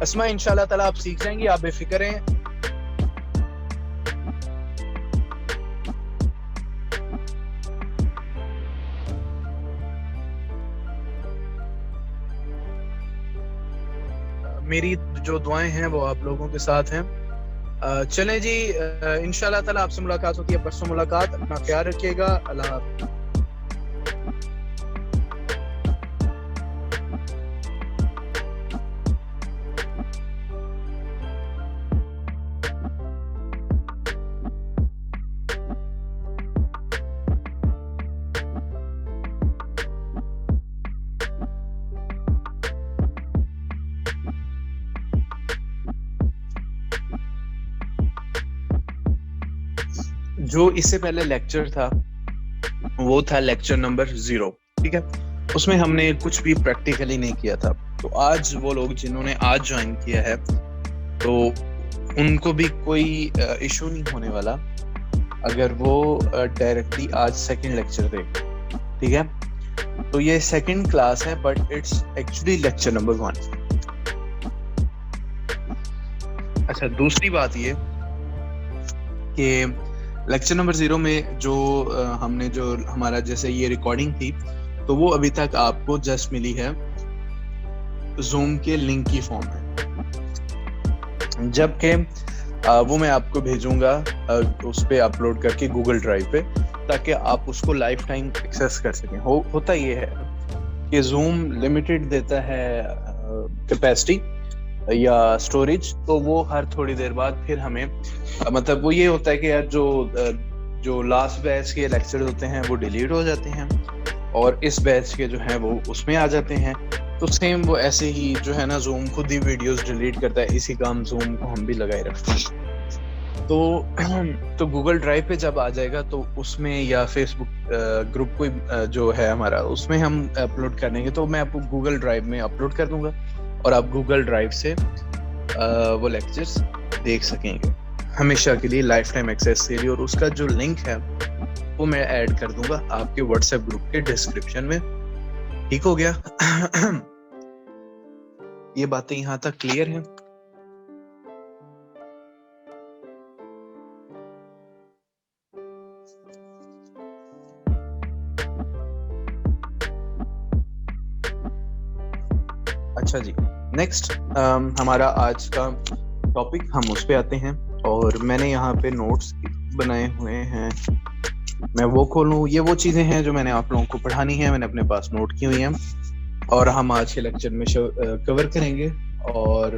अस्मा इंशाल्लाह ताला आप सीख जाएंगी, आप बेफिक्र हैं। मेरी जो दुआएं हैं वो आप लोगों के साथ हैं। चलें जी, इंशाल्लाह ताला आपसे मुलाकात होती है परसों मुलाकात। अपना ख्याल रखिएगा। अल्लाह हाफ़िज़। जो इससे पहले लेक्चर था वो था लेक्चर नंबर 0, ठीक है। उसमें हमने कुछ भी प्रैक्टिकली नहीं किया था। तो आज वो लोग जिन्होंने आज ज्वाइन किया है तो उनको भी कोई इशू नहीं होने वाला अगर वो डायरेक्टली आज सेकंड लेक्चर देख, ठीक है। तो ये सेकंड क्लास है but it's actually lecture number 1। अच्छा, दूसरी बात ये कि लेक्चर नंबर 0 में जो हमने जो हमारा जैसे ये रिकॉर्डिंग थी तो वो अभी तक आपको जस्ट मिली है जूम के लिंक की फॉर्म में, जबकि वो मैं आपको भेजूंगा उस पे अपलोड करके गूगल ड्राइव पे, ताकि आप उसको लाइफ टाइम एक्सेस कर सकें। होता ये है कि जूम लिमिटेड देता है कैपेसिटी या स्टोरेज, तो वो हर थोड़ी देर बाद फिर हमें मतलब वो ये होता है कि यार जो लास्ट बैच के लेक्चर होते हैं वो डिलीट हो जाते हैं और इस बैच के जो हैं वो उसमें आ जाते हैं। तो सेम वो ऐसे ही जो है ना, जूम खुद ही वीडियोस डिलीट करता है, इसी काम जूम को हम भी लगाए रखते हैं। तो गूगल ड्राइव पे जब आ जाएगा तो उसमें या फेसबुक ग्रुप कोई जो है हमारा उसमें हम अपलोड कर देंगे। तो मैं आपको गूगल ड्राइव में अपलोड कर दूंगा और आप गूगल ड्राइव से वो लेक्चर्स देख सकेंगे हमेशा के लिए, लाइफ टाइम एक्सेस के लिए। और उसका जो लिंक है वो मैं ऐड कर दूंगा आपके व्हाट्सएप ग्रुप के डिस्क्रिप्शन में। ठीक हो गया? ये बातें यहाँ तक क्लियर हैं? अच्छा जी, नेक्स्ट हमारा आज का टॉपिक, हम उस पे आते हैं। और मैंने यहाँ पे नोट्स बनाए हुए हैं, मैं वो खोलूँ। ये वो चीज़ें हैं जो मैंने आप लोगों को पढ़ानी है, मैंने अपने पास नोट की हुई हैं और हम आज के लेक्चर में कवर करेंगे। और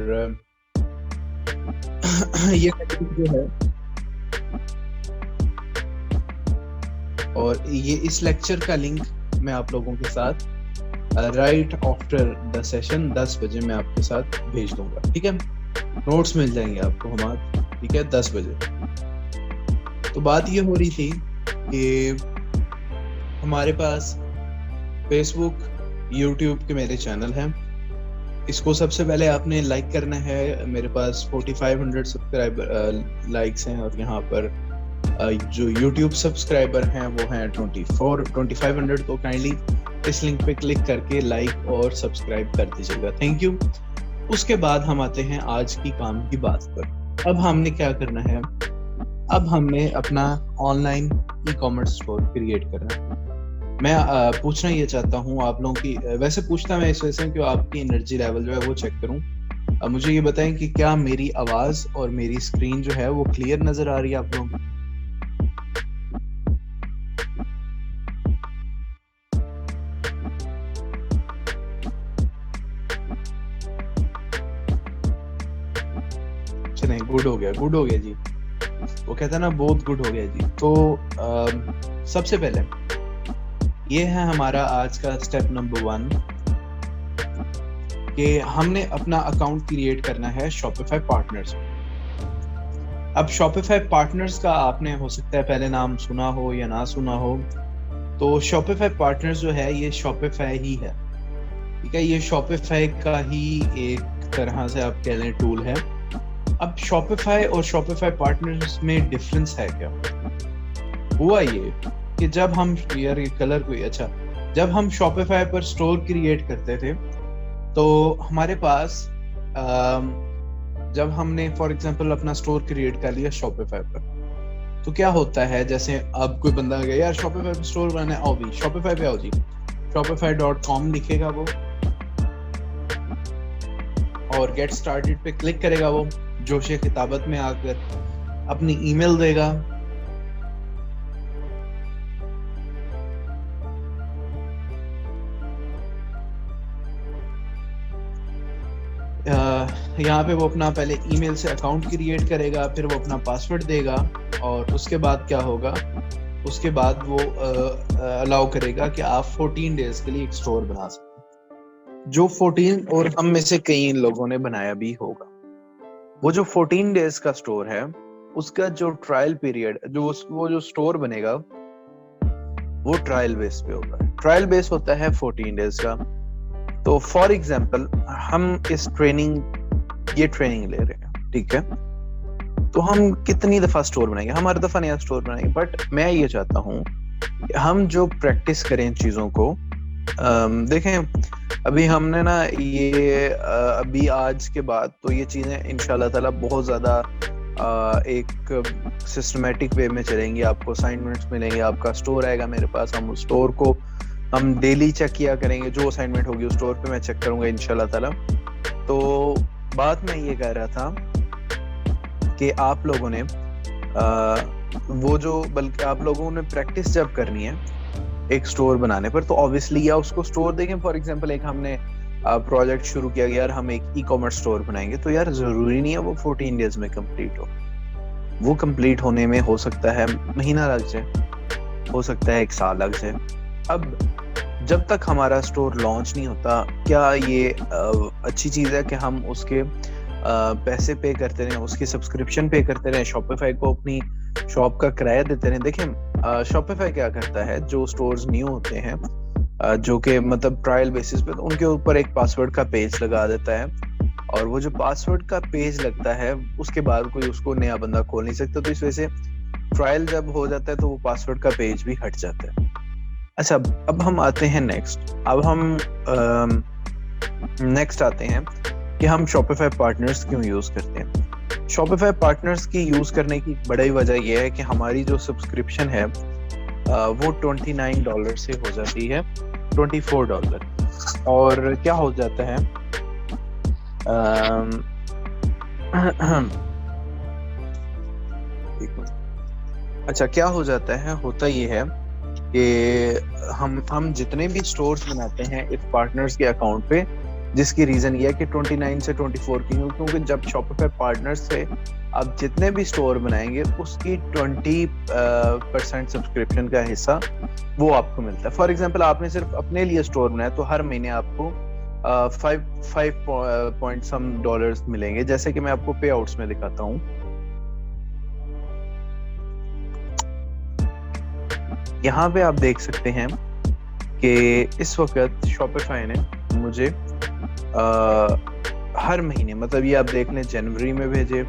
ये जो है और ये इस लेक्चर का लिंक मैं आप लोगों के साथ राइट आफ्टर द सेशन 10 बजे मैं आपके साथ भेज दूंगा, ठीक है। नोट्स मिल जाएंगे आपको हमारे, ठीक है, 10 बजे। तो बात ये हो रही थी कि हमारे पास फेसबुक, यूट्यूब के मेरे चैनल हैं। इसको सबसे पहले आपने लाइक करना है। मेरे पास 4500 सब्सक्राइबर लाइक्स हैं और यहाँ पर जो यूट्यूब सब्सक्राइबर हैं वो हैं 2500। तो काइंडली इस लिंक पे क्लिक करके लाइक और सब्सक्राइब कर दीजिएगा, थैंक यू। उसके बाद हम आते हैं आज की काम की बात पर। अब हमने क्या करना है, अब हमने अपना online e commerce store create करना है। मैं पूछना ये चाहता हूँ आप लोगों की, वैसे पूछना मैं इस वजह से कि आपकी एनर्जी लेवल जो है वो चेक करूँ। अब मुझे ये बताएं कि क्या मेरी आवाज और मेरी स्क्रीन जो है वो क्लियर नजर आ रही है आप लोगों को? नहीं, गुड हो गया जी। वो कहता है ना, बहुत गुड हो गया जी। तो सबसे पहले ये है हमारा आज का स्टेप नंबर 1 कि हमने अपना अकाउंट क्रिएट करना है शॉपिफाई पार्टनर्स में। अब शॉपिफाई पार्टनर्स का आपने हो सकता है पहले नाम सुना हो या ना सुना हो। तो शॉपिफाई पार्टनर्स जो है ये शॉपिफाई ही है, ठीक है। ये शॉपिफाई का ही एक तरह से आप कह लें टूल है। अब शॉपिफाई और शॉपिफाई पार्टनर्स में डिफरेंस है क्या? हुआ ये कि जब हम, यार ये कलर कोई अच्छा, जब हम शॉपिफाई पर स्टोर क्रिएट करते थे तो हमारे पास जब हमने फॉर एग्जांपल अपना स्टोर क्रिएट कर लिया शॉपिफाई पर, तो क्या होता है, जैसे अब कोई बंदा आ गया, यार शॉपिफाई पर स्टोर बनाना है, आओ भी शॉपिफाई पे आओ जी, shopify.com लिखेगा वो और गेट स्टार्टेड पे क्लिक करेगा, वो जोशे खिताबत में आकर अपनी ईमेल देगा, यहाँ पे वो अपना पहले ईमेल से अकाउंट क्रिएट करेगा, फिर वो अपना पासवर्ड देगा, और उसके बाद क्या होगा, उसके बाद वो अलाउ करेगा कि आप 14 डेज के लिए एक स्टोर बना सकते, जो 14 और हम में से कई लोगों ने बनाया भी होगा। वो जो 14 डेज का स्टोर है, उसका जो ट्रायल पीरियड, वो जो स्टोर बनेगा वो ट्रायल बेस पे होगा। ट्रायल बेस होता है 14 डेज का। तो फॉर एग्जाम्पल हम इस ये ट्रेनिंग ले रहे हैं, ठीक है, तो हम कितनी दफा स्टोर बनाएंगे, हम हर दफा नया स्टोर बनाएंगे, बट मैं ये चाहता हूँ हम जो प्रैक्टिस करें चीजों को, देखें अभी हमने ना ये अभी आज के बाद तो ये चीजें इंशाल्लाह ताला बहुत ज्यादा एक सिस्टमेटिक वे में चलेंगी, आपको असाइनमेंट्स मिलेंगे, आपका स्टोर आएगा मेरे पास, हम उस स्टोर को हम डेली चेक किया करेंगे, जो असाइनमेंट होगी उस स्टोर पे मैं चेक करूंगा इंशाल्लाह ताला। तो बात मैं ये कह रहा था कि आप लोगों ने बल्कि आप लोगों ने प्रैक्टिस जब करनी है एक स्टोर बनाने पर, तो ऑब्वियसली या उसको स्टोर देखें, फॉर एग्जांपल एक हमने प्रोजेक्ट शुरू किया, यार हम एक ई कॉमर्स स्टोर बनाएंगे, तो यार जरूरी नहीं है वो 14 डेज में कंप्लीट हो, वो कंप्लीट होने में हो सकता है महीना लग जाए, हो सकता है 1 साल लग जाए। अब जब तक हमारा स्टोर लॉन्च नहीं होता, क्या ये अच्छी चीज है कि हम उसके पैसे पे करते रहें, उसकी सब्सक्रिप्शन पे करते रहें, शॉपिफाई को अपनी शॉप का किराया देते रहें? देखें शॉपिफाई क्या करता है, जो स्टोर्स न्यू होते हैं जो कि मतलब ट्रायल बेसिस पे, तो उनके ऊपर एक पासवर्ड का पेज लगा देता है, और वो जो पासवर्ड का पेज लगता है उसके बाद कोई उसको नया बंदा खोल नहीं सकता, तो इस वजह से ट्रायल जब हो जाता है तो वो पासवर्ड का पेज भी हट जाता है। अच्छा, अब हम आते हैं नेक्स्ट, अब हम नेक्स्ट आते हैं कि हम शॉपिफाई पार्टनर्स क्यों यूज करते हैं। शॉपिफाई पार्टनर्स की यूज करने की बड़ी वजह यह है कि हमारी जो सब्सक्रिप्शन है वो $29 से हो जाती है $24, और क्या हो जाता है अच्छा क्या हो जाता है, होता ये है कि हम जितने भी स्टोर्स बनाते हैं इस पार्टनर्स के अकाउंट पे, जिसकी रीजन ये है कि 29 से 24 क्योंकि जब शॉपिफाई पार्टनर्स से आप जितने भी स्टोर बनाएंगे उसकी 20% सब्सक्रिप्शन का हिस्सा वो आपको मिलता है। फॉर एग्जांपल आपने सिर्फ अपने लिए स्टोर बनाया तो हर महीने आपको 5 पॉइंट सम डॉलर्स मिलेंगे, जैसे कि मैं आपको पे आउट्स में दिखाता हूँ। यहाँ पे आप देख सकते हैं कि इस वक्त शॉपिफाई ने मुझे हर महीने, मतलब ये आप देख लें, जनवरी में भेजे,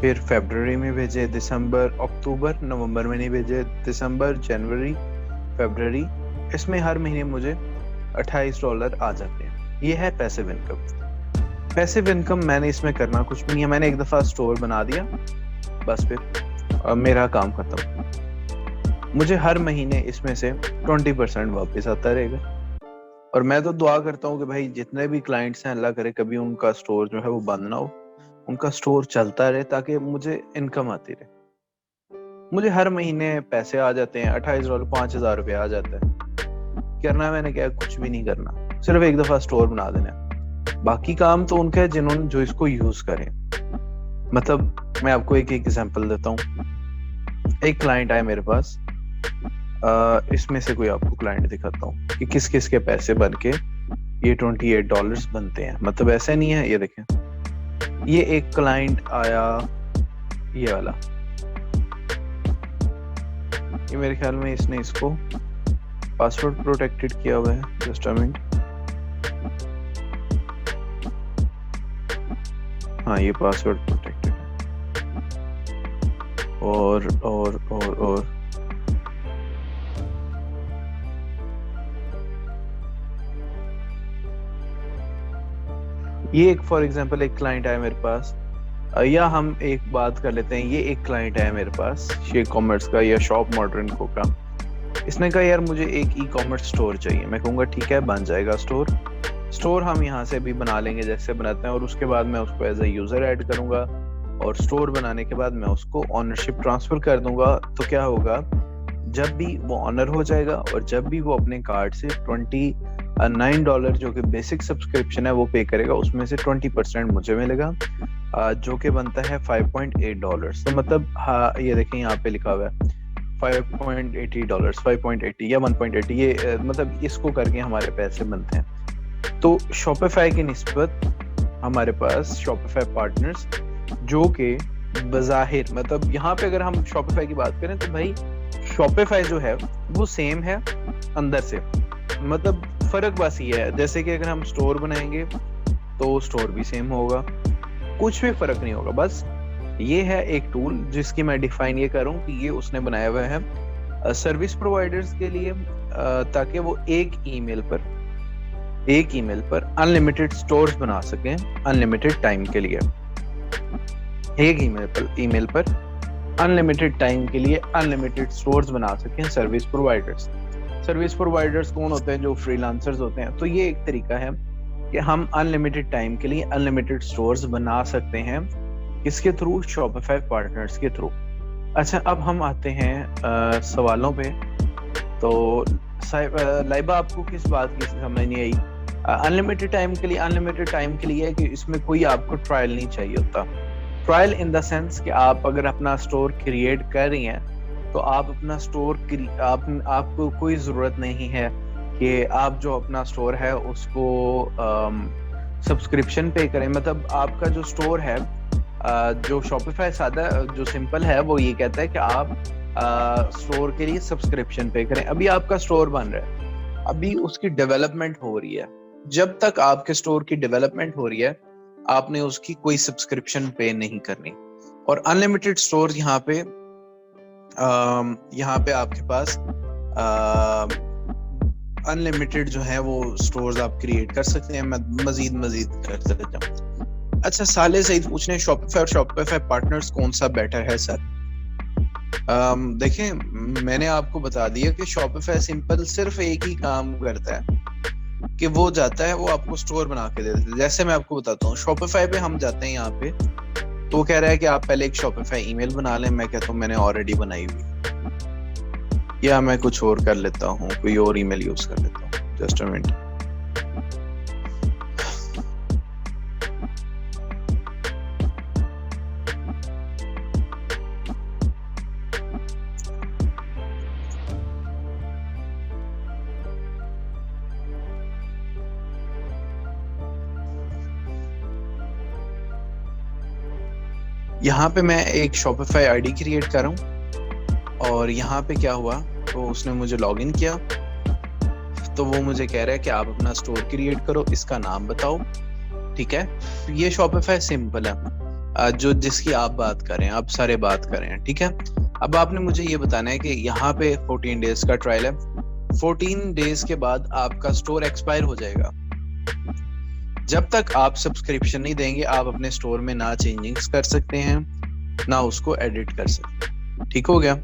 फिर फरवरी में भेजे, दिसंबर, अक्टूबर, नवंबर में नहीं भेजे, दिसंबर, जनवरी, फरवरी, इसमें हर महीने मुझे $28 आ जाते हैं। ये है पैसिव इनकम। पैसिव इनकम मैंने इसमें करना कुछ भी नहीं है, मैंने एक दफा स्टोर बना दिया, बस फिर मेरा काम खत्म। मुझे हर महीने इसमें से 20% वापस आता रहेगा, और मैं तो दुआ करता हूँ कि भाई जितने भी क्लाइंट्स हैं, अल्लाह करे कभी उनका स्टोर जो है वो बंद ना हो, उनका स्टोर चलता रहे, ताकि मुझे इनकम आती रहे। मुझे हर महीने पैसे आ जाते हैं, $28, $5,000 आ जाता है। करना मैंने क्या, कुछ भी नहीं करना, सिर्फ एक दफा स्टोर बना देना है, बाकी काम तो उनका है जिन्होंने जो इसको यूज करें। मतलब मैं आपको एक एग्जांपल देता हूँ। एक क्लाइंट आए मेरे पास, इसमें से कोई आपको क्लाइंट दिखाता हूँ कि किस किस के पैसे बन के ये $28 बनते हैं। मतलब ऐसा नहीं है, ये देखें, ये एक क्लाइंट आया, ये वाला, ये मेरे ख्याल में इसने इसको पासवर्ड प्रोटेक्टेड किया हुआ है, जस्ट अ मिनट। हाँ, ये पासवर्ड प्रोटेक्टेड है। और ये एक फॉर एग्जांपल एक क्लाइंट आया मेरे पास, या हम एक बात कर लेते हैं, ये एक क्लाइंट आया मेरे पास शेक कॉमर्स का या शॉप मॉडर्न को का। इसने कहा यार मुझे एक ई कॉमर्स स्टोर चाहिए। मैं कहूँगा ठीक है, बन जाएगा स्टोर, स्टोर हम यहाँ से भी बना लेंगे जैसे बनाते हैं, और उसके बाद मैं उसको एज ए यूजर ऐड करूंगा, और स्टोर बनाने के बाद मैं उसको ऑनरशिप ट्रांसफर कर दूंगा। तो क्या होगा, जब भी वो ऑनर हो जाएगा और जब भी वो अपने कार्ड से $29 जो कि बेसिक सब्सक्रिप्शन है वो पे करेगा, उसमें से 20% मुझे मिलेगा, जो कि बनता है $5.8। तो मतलब हाँ, ये देखें यहाँ पे लिखा हुआ है $5.80, 5.80 या 1.80, ये मतलब इसको करके हमारे पैसे बनते हैं। तो शॉपिफाई की निस्बत हमारे पास शॉपिफाई पार्टनर्स, जो कि बज़ाहिर मतलब यहाँ पे अगर हम शॉपिफाई की बात करें तो भाई शॉपिफाई जो है वो सेम है अंदर से, मतलब फर्क बस ये है, जैसे कि अगर हम स्टोर बनाएंगे तो स्टोर भी सेम होगा, कुछ भी फर्क नहीं होगा। बस ये है एक टूल जिसकी मैं डिफाइन ये करूं कि ये उसने बनाया हुआ है सर्विस प्रोवाइडर्स के लिए, ताकि वो एक ईमेल पर अनलिमिटेड स्टोर्स बना सकें अनलिमिटेड टाइम के लिए। एक ईमेल पर अनलिमिटेड टाइम के लिए अनलिमिटेड स्टोर्स बना सकें सर्विस प्रोवाइडर्स कौन होते हैं? जो फ्रीलांसर्स होते हैं। तो ये एक तरीका है कि हम अनलिमिटेड टाइम के लिए अनलिमिटेड स्टोर्स बना सकते हैं, किसके थ्रू? शॉपिफाई पार्टनर्स के थ्रू। अच्छा, अब हम आते हैं सवालों पे। तो लाइबा, आपको किस बात की समझ नहीं आई? अनलिमिटेड टाइम के लिए है कि इसमें कोई आपको ट्रायल नहीं चाहिए होता। ट्रायल इन द सेंस कि आप अगर अपना स्टोर क्रिएट कर रही हैं तो आप अपना स्टोर आपको कोई ज़रूरत नहीं है कि आप जो अपना स्टोर है उसको सब्सक्रिप्शन पे करें। मतलब आपका जो स्टोर है, जो शॉपिफाई सादा जो सिंपल है वो ये कहता है कि आप स्टोर के लिए सब्सक्रिप्शन पे करें। अभी आपका स्टोर बन रहा है, अभी उसकी डेवलपमेंट हो रही है। जब तक आपके स्टोर की डेवलपमेंट हो रही है आपने उसकी कोई सब्सक्रिप्शन पे नहीं करनी। और अनलिमिटेड स्टोर यहाँ पे आपके पास अनलिमिटेड जो है वो स्टोर्स आप क्रिएट कर सकते हैं। मैं मजीद करते जाऊँ। अच्छा, साले सईद पूछ रहे हैं शॉपिफाई और शॉपिफाई पार्टनर्स कौन सा बेटर है सर? देखें, मैंने आपको बता दिया कि शॉपिफाई सिंपल सिर्फ एक ही काम करता है कि वो जाता है, वो आपको स्टोर बना के दे देता है। जैसे मैं आपको बताता हूँ, शॉपिफाई पे हम जाते हैं यहाँ पे, तो वो कह रहा है कि आप पहले एक शॉपिफाई ईमेल बना लें। मैं कहता हूँ मैंने ऑलरेडी बनाई हुई, या मैं कुछ और कर लेता हूँ, कोई और ईमेल यूज कर लेता हूँ। Just a minute. यहाँ पे मैं एक शॉपिफाई आईडी क्रिएट कर रहा हूँ, और यहाँ पे क्या हुआ, तो उसने मुझे लॉगिन किया, तो वो मुझे कह रहा है कि आप अपना स्टोर क्रिएट करो, इसका नाम बताओ। ठीक है, ये शॉपिफाई सिंपल है, जो जिसकी आप बात करें, आप सारे बात करें। ठीक है, अब आपने मुझे ये बताना है कि यहाँ पे 14 डेज का ट्रायल है। 14 डेज के बाद आपका स्टोर एक्सपायर हो जाएगा। जब तक आप सब्सक्रिप्शन नहीं देंगे आप अपने स्टोर में ना चेंजिंग्स कर सकते हैं, ना उसको एडिट कर सकते हैं। ठीक हो गया?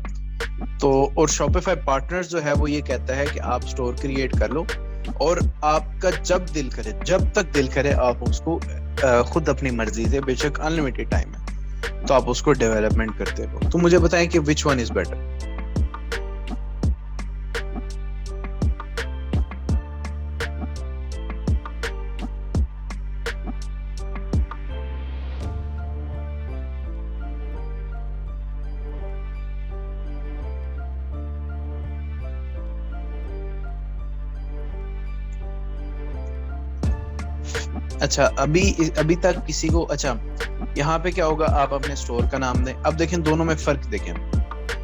तो और शॉपिफाई पार्टनर्स जो है वो ये कहता है कि आप स्टोर क्रिएट कर लो, और आपका जब तक दिल करे आप उसको खुद अपनी मर्जी से, बेशक अनलिमिटेड टाइम है, तो आप उसको डेवलपमेंट करते रहो। तो मुझे बताएं कि विच वन इज बेटर? अच्छा, अभी तक किसी को, अच्छा यहाँ पे क्या होगा, आप अपने स्टोर का नाम दें। अब देखें दोनों में फर्क,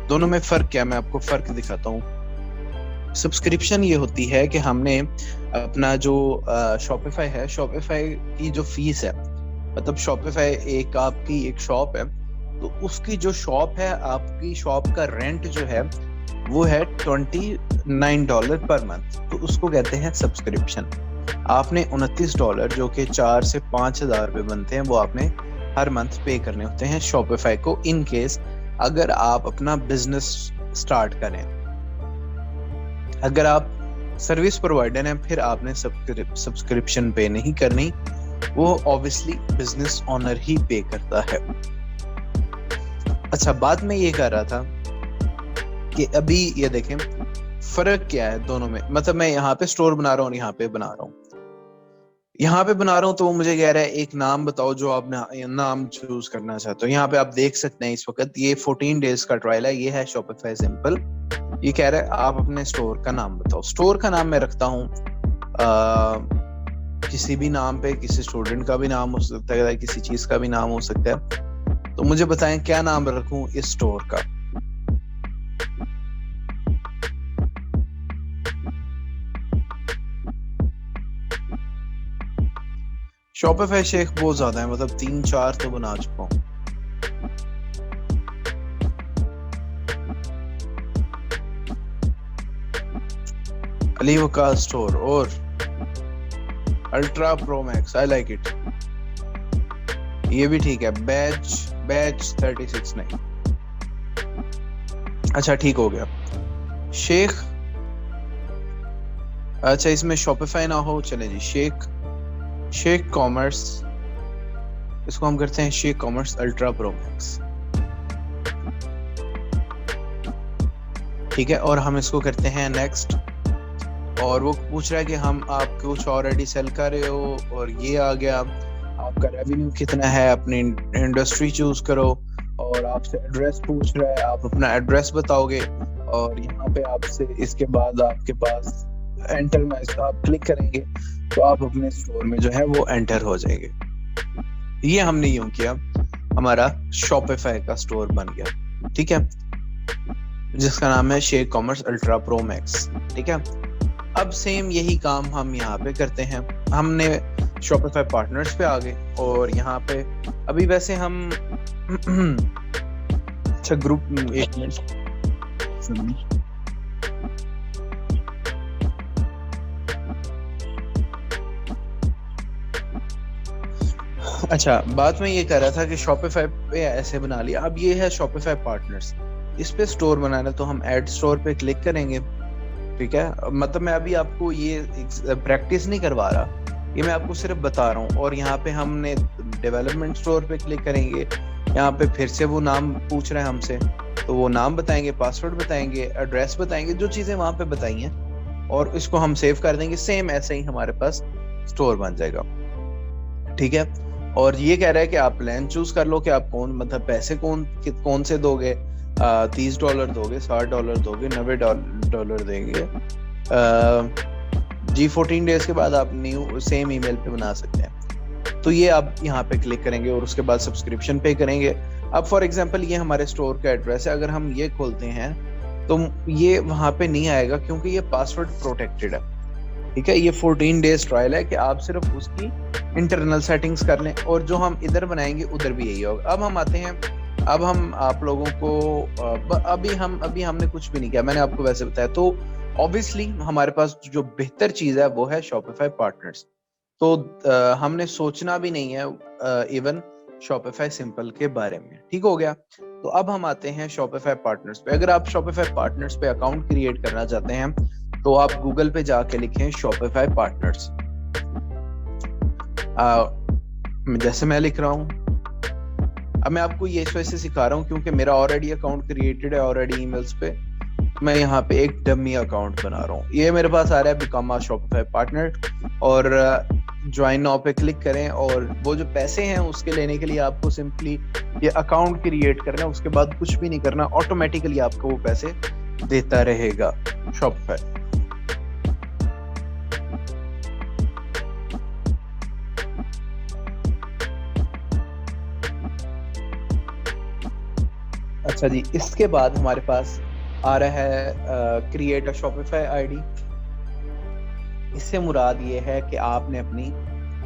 दोनों में फर्क क्या, मैं आपको फर्क दिखाता हूँ। सब्सक्रिप्शन ये होती है कि हमने अपना जो शॉपिफाई है, शॉपिफाई की जो फीस है, मतलब शॉपिफाई आपकी एक शॉप है, तो उसकी जो शॉप है, आपकी शॉप का रेंट जो है वो है $29 पर मंथ, तो उसको कहते हैं सब्सक्रिप्शन। आपने $29 जो कि 4 से 5,000 रुपए बनते हैं, वो आपने हर मंथ पे करने होते हैं शॉपिफाई को, इन केस अगर आप अपना बिजनेस स्टार्ट करें। अगर आप सर्विस प्रोवाइडर है, फिर आपने सब्सक्रिप्शन पे नहीं करनी, वो ऑब्वियसली बिजनेस ओनर ही पे करता है। अच्छा, बात मैं ये कर रहा था कि अभी ये देखें फर्क क्या है दोनों में। मतलब मैं यहाँ पे स्टोर बना रहा हूँ, यहाँ पे बना रहा हूँ, यहाँ पे बना रहा हूँ तो वो मुझे कह रहा है एक नाम बताओ जो आप नाम चूज करना चाहते हो। यहाँ पे आप देख सकते हैं इस वक्त ये 14 डेज का ट्रायल है, ये है शॉपिफाई सिंपल। ये कह रहा है आप अपने स्टोर का नाम बताओ। स्टोर का नाम मैं रखता हूँ किसी भी नाम पे, किसी स्टूडेंट का भी नाम हो सकता है, किसी चीज का भी नाम हो सकता है। तो मुझे बताएं क्या नाम रखूं इस स्टोर का। शॉपिफाई शेख बहुत ज्यादा है, मतलब 3-4 तो बना चुका हूँ। अली वकास स्टोर और ultra pro max, I like it, ये भी ठीक है। बैच 36 नहीं, अच्छा ठीक हो गया। शेख, अच्छा इसमें शॉपिफाई ना हो, चले जी शेख कॉमर्स, इसको हम करते हैं Shaikh commerce ultra pro max, ठीक है। और हम इसको करते हैं नेक्स्ट, और वो पूछ रहा है कि हम आप कुछ ऑलरेडी सेल कर रहे हो, और ये आ गया आपका रेवेन्यू कितना है, अपनी इंडस्ट्री चूज करो, और आपसे एड्रेस पूछ रहा है, आप अपना एड्रेस बताओगे, और यहाँ पे आपसे इसके बाद आपके पास एंटर में आप क्लिक करेंगे तो आप अपने स्टोर में जो है वो एंटर हो जाएंगे। ये हमने यूं किया, हमारा शॉपिफाई का स्टोर बन गया, ठीक है, जिसका नाम है Shaikh commerce ultra pro max, ठीक है। अब सेम यही काम हम यहाँ पे करते हैं, हमने शॉपिफाई पार्टनर्स पे आ गए, और यहाँ पे अभी वैसे हम अच्छा ग्रुप, एक मिनट, अच्छा बात मैं ये कर रहा था कि शॉपिफाई पे ऐसे बना लिया। अब ये है शॉपिफाई पार्टनर्स, इस पे स्टोर बनाना, तो हम ऐड स्टोर पे क्लिक करेंगे, ठीक है। मतलब मैं अभी आपको ये प्रैक्टिस नहीं करवा रहा, ये मैं आपको सिर्फ बता रहा हूँ। और यहाँ पे हमने डेवलपमेंट स्टोर पे क्लिक करेंगे, यहाँ पे फिर से वो नाम पूछ रहे हैं हमसे, तो वो नाम बताएंगे, पासवर्ड बताएंगे, एड्रेस बताएंगे, जो चीजें वहां पे बताई हैं, और इसको हम सेव कर देंगे। सेम ऐसे ही हमारे पास स्टोर बन जाएगा, ठीक है। और ये कह रहा है कि आप प्लान चूज कर लो कि आप कौन, मतलब पैसे कौन से दोगे, $30 दोगे, $60 दोगे, $90 देंगे। जी 14 डेज के बाद आप न्यू सेम ईमेल पे बना सकते हैं। तो ये आप यहाँ पे क्लिक करेंगे और उसके बाद सब्सक्रिप्शन पे करेंगे। अब फॉर एग्जांपल ये हमारे स्टोर का एड्रेस है, अगर हम ये खोलते हैं तो ये वहां पे नहीं आएगा क्योंकि ये पासवर्ड प्रोटेक्टेड है, ठीक है। ये 14 डेज ट्रायल है कि आप सिर्फ उसकी इंटरनल सेटिंग्स कर लें, और जो हम इधर बनाएंगे उधर भी यही होगा। अब हम आते हैं, अब हम आप लोगों को अभी हमने कुछ भी नहीं किया, मैंने आपको वैसे बताया। तो ऑब्वियसली हमारे पास जो बेहतर चीज है वो है शॉपिफाई पार्टनर्स। तो हमने सोचना भी नहीं है इवन शॉपिफाई सिंपल के बारे में, ठीक हो गया। तो अब हम आते हैं शॉपिफाई पार्टनर्स पे। अगर आप शॉपिफाई पार्टनर्स पे अकाउंट क्रिएट करना चाहते हैं तो आप गूगल पे जाके लिखें शॉपिफाई पार्टनर्स, जैसे मैं लिख रहा हूँ। अब मैं आपको ये इस वजह से सिखा रहा हूँ क्योंकि मेरा ऑलरेडी अकाउंट क्रिएटेड है ऑलरेडी ईमेल्स पे। मैं यहाँ पे एक डमी अकाउंट बना रहा हूँ, ये मेरे पास आ रहा है बिकम अ शॉपिफाई पार्टनर, और ज्वाइन नाउ पे क्लिक करें। और वो जो पैसे हैं उसके लेने के लिए आपको सिंपली ये अकाउंट क्रिएट करना है, उसके बाद कुछ भी नहीं करना, ऑटोमेटिकली आपको वो पैसे देता रहेगा शॉपिफाई। अच्छा जी, इसके बाद हमारे पास आ रहा है क्रिएट अ शॉपिफाई आईडी। इससे मुराद ये है कि आपने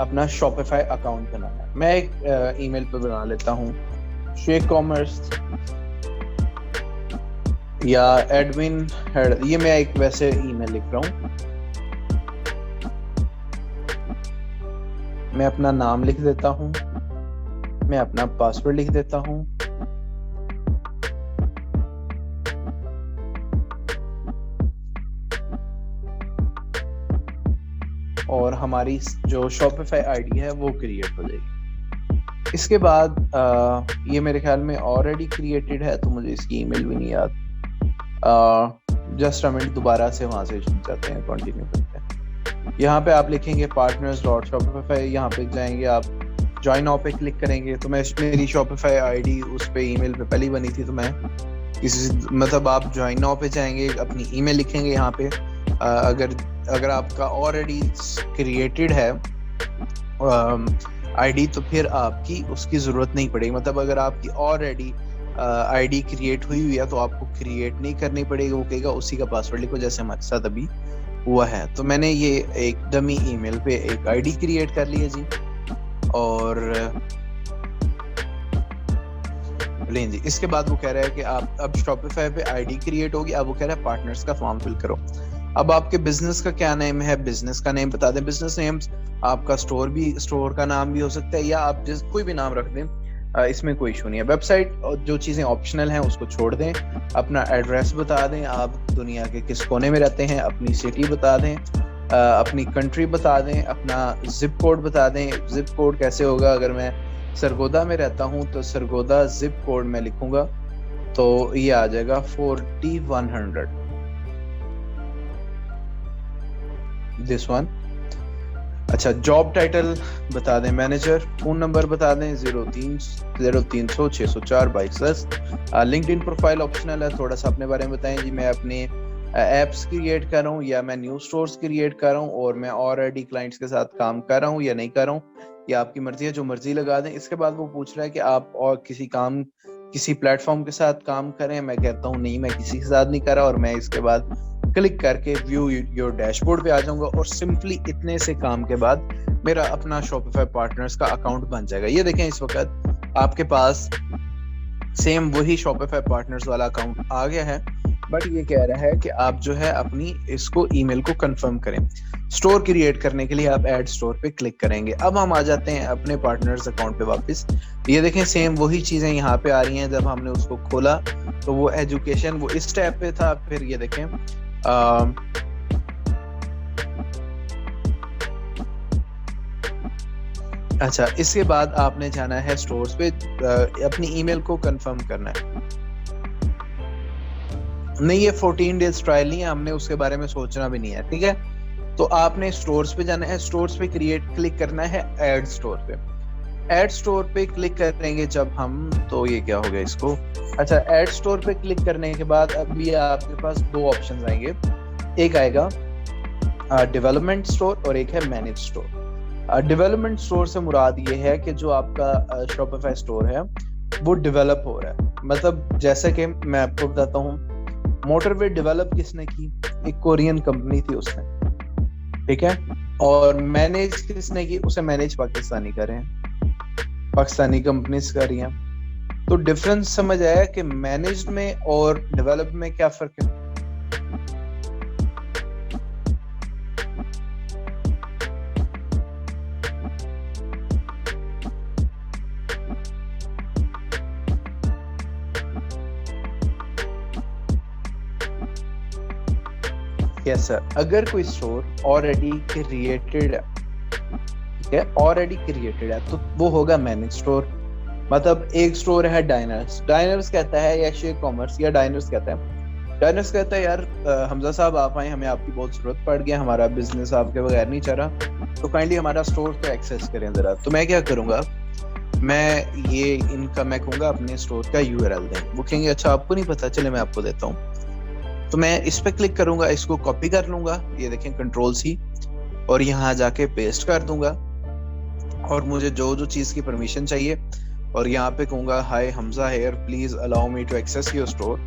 अपना शॉपिफाई अकाउंट बनाना है। मैं एक ईमेल पे बना लेता हूँ शेख कॉमर्स या एडमिन हेड, ये मैं एक वैसे ईमेल लिख रहा हूँ। मैं अपना नाम लिख देता हूँ, मैं अपना पासवर्ड लिख देता हूँ, और हमारी जो शॉपिफाई आईडी है वो क्रिएट हो जाएगी। इसके बाद ये मेरे ख्याल में ऑलरेडी क्रिएटेड है, तो मुझे इसकी ईमेल भी नहीं याद। जस्ट मिनट, दोबारा से वहां से जाते हैं, कंटिन्यू करते हैं। यहाँ पे आप लिखेंगे partners.shopify, यहाँ पे जाएंगे आप ज्वाइन नाउ पे क्लिक करेंगे, तो मैं मेरी शॉपिफाई आईडी उस पे ईमेल पे पहले बनी थी, तो मैं मतलब आप ज्वाइन नाउ पे जाएंगे, अपनी ईमेल लिखेंगे यहाँ पे। अगर आपका ऑलरेडी क्रिएटेड है आईडी, तो फिर आपकी उसकी जरूरत नहीं पड़ेगी। मतलब अगर आपकी ऑलरेडी आईडी क्रिएट हुई है तो आपको क्रिएट नहीं करनी पड़ेगी, वो कहेगा उसी का पासवर्ड लिखो, जैसे हमारे साथ अभी हुआ है। तो मैंने ये एक डमी ईमेल पे एक आईडी क्रिएट कर ली है जी, और लें जी। इसके बाद वो कह रहा है कि आप अब शॉपिफाई पे आईडी क्रिएट होगी, अब वो कह रहा है पार्टनर्स का फॉर्म फिल करो। अब आपके बिजनेस का क्या नेम है, बिजनेस का नेम बता दें। बिजनेस नेम आपका स्टोर का नाम भी हो सकता है, या आप कोई भी नाम रख दें, इसमें कोई इशू नहीं है। वेबसाइट और जो चीजें ऑप्शनल हैं उसको छोड़ दें। अपना एड्रेस बता दें, आप दुनिया के किस कोने में रहते हैं, अपनी सिटी बता दें, अपनी कंट्री बता दें, अपना जिप कोड बता दें। जिप कोड कैसे होगा, अगर मैं सरगोदा में रहता हूं तो सरगोदा जिप कोड में लिखूंगा तो ये आ जाएगा 4100, दिस वन। अच्छा, जॉब टाइटल बता दें मैनेजर, फोन नंबर बता दें 0300 604 2210। लिंक्डइन प्रोफाइल ऑप्शनल है, थोड़ा सा अपने बारे में बताएं जी। मैं अपने एप्स क्रिएट कर रहा हूँ या मैं न्यू स्टोर्स क्रिएट कर रहा हूँ, और मैं ऑलरेडी क्लाइंट्स के साथ काम कर रहा हूँ या नहीं कर रहा हूँ, या आपकी मर्जी है, जो मर्जी लगा दें। इसके बाद वो पूछ रहा है कि आप और किसी प्लेटफॉर्म के साथ काम करें। मैं कहता हूँ नहीं, मैं किसी के साथ नहीं कर रहा, और मैं इसके बाद क्लिक करके व्यू योर डैशबोर्ड पे आ जाऊंगा, और सिंपली इतने से काम के बाद मेरा अपना शॉपिफाई पार्टनर्स का अकाउंट बन जाएगा। ये देखें, इस वक्त आपके पास सेम वही शॉपिफाई पार्टनर्स वाला अकाउंट आ गया है, बट ये कह रहा है कि आप जो है अपनी इसको ईमेल को कंफर्म करें। स्टोर क्रिएट करने के लिए आप ऐड स्टोर पे क्लिक करेंगे। अब हम आ जाते हैं अपने पार्टनर्स अकाउंट पे वापस। ये देखें, सेम वही चीजें यहाँ पे आ रही हैं। जब हमने उसको खोला तो वो एजुकेशन वो इस टैब पे था। फिर ये देखें, अच्छा, इसके बाद आपने जाना है स्टोर्स पे, अपनी ईमेल को कंफर्म करना है। नहीं, ये 14 डेज ट्रायल नहीं है, हमने उसके बारे में सोचना भी नहीं है, ठीक है। तो आपने स्टोर्स पे जाना है, स्टोर्स पे क्लिक करना है ऐड स्टोर पे। ऐड स्टोर पे क्लिक करेंगे जब हम, तो ये क्या हो गया इसको, अच्छा, ऐड स्टोर पे क्लिक करने के बाद अभी आपके पास दो ऑप्शन आएंगे। एक आएगा डेवलपमेंट स्टोर और एक है मैनेज स्टोर। डेवलपमेंट स्टोर से मुराद ये है कि जो आपका शॉपिफाई स्टोर है वो डेवलप हो रहा है। मतलब जैसे कि मैं आपको बताता हूँ, मोटरवे डेवलप किसने की, एक कोरियन कंपनी थी उसने, ठीक है। और मैनेज किसने की, उसे मैनेज पाकिस्तानी कर रहे हैं, पाकिस्तानी कंपनीज कर रही हैं। तो डिफरेंस समझ आया कि मैनेज में और डेवलप में क्या फर्क है। यस सर, अगर कोई स्टोर ऑलरेडी क्रिएटेड है, ठीक है, ऑलरेडी क्रिएटेड है, तो वो होगा मैनेज स्टोर। मतलब एक स्टोर है डाइनर्स कहता है, या शेयर कॉमर्स, या डाइनर्स कहता है यार हमजा साहब आप आए, हमें आपकी बहुत जरूरत पड़ गई, हमारा बिजनेस आपके बगैर नहीं चल रहा, तो काइंडली हमारा स्टोर को एक्सेस करें जरा। तो मैं क्या करूंगा, मैं कहूंगा अपने स्टोर का यूआरएल दें। वो कहेंगे अच्छा आपको नहीं पता, चले मैं आपको देता हूँ। तो मैं इस पे क्लिक करूंगा, इसको कॉपी कर लूंगा, ये देखें कंट्रोल-C, और यहाँ जाके पेस्ट कर दूंगा। और मुझे जो चीज की परमिशन चाहिए, और यहाँ पे कहूंगा hi Hamza here, please allow me to access your store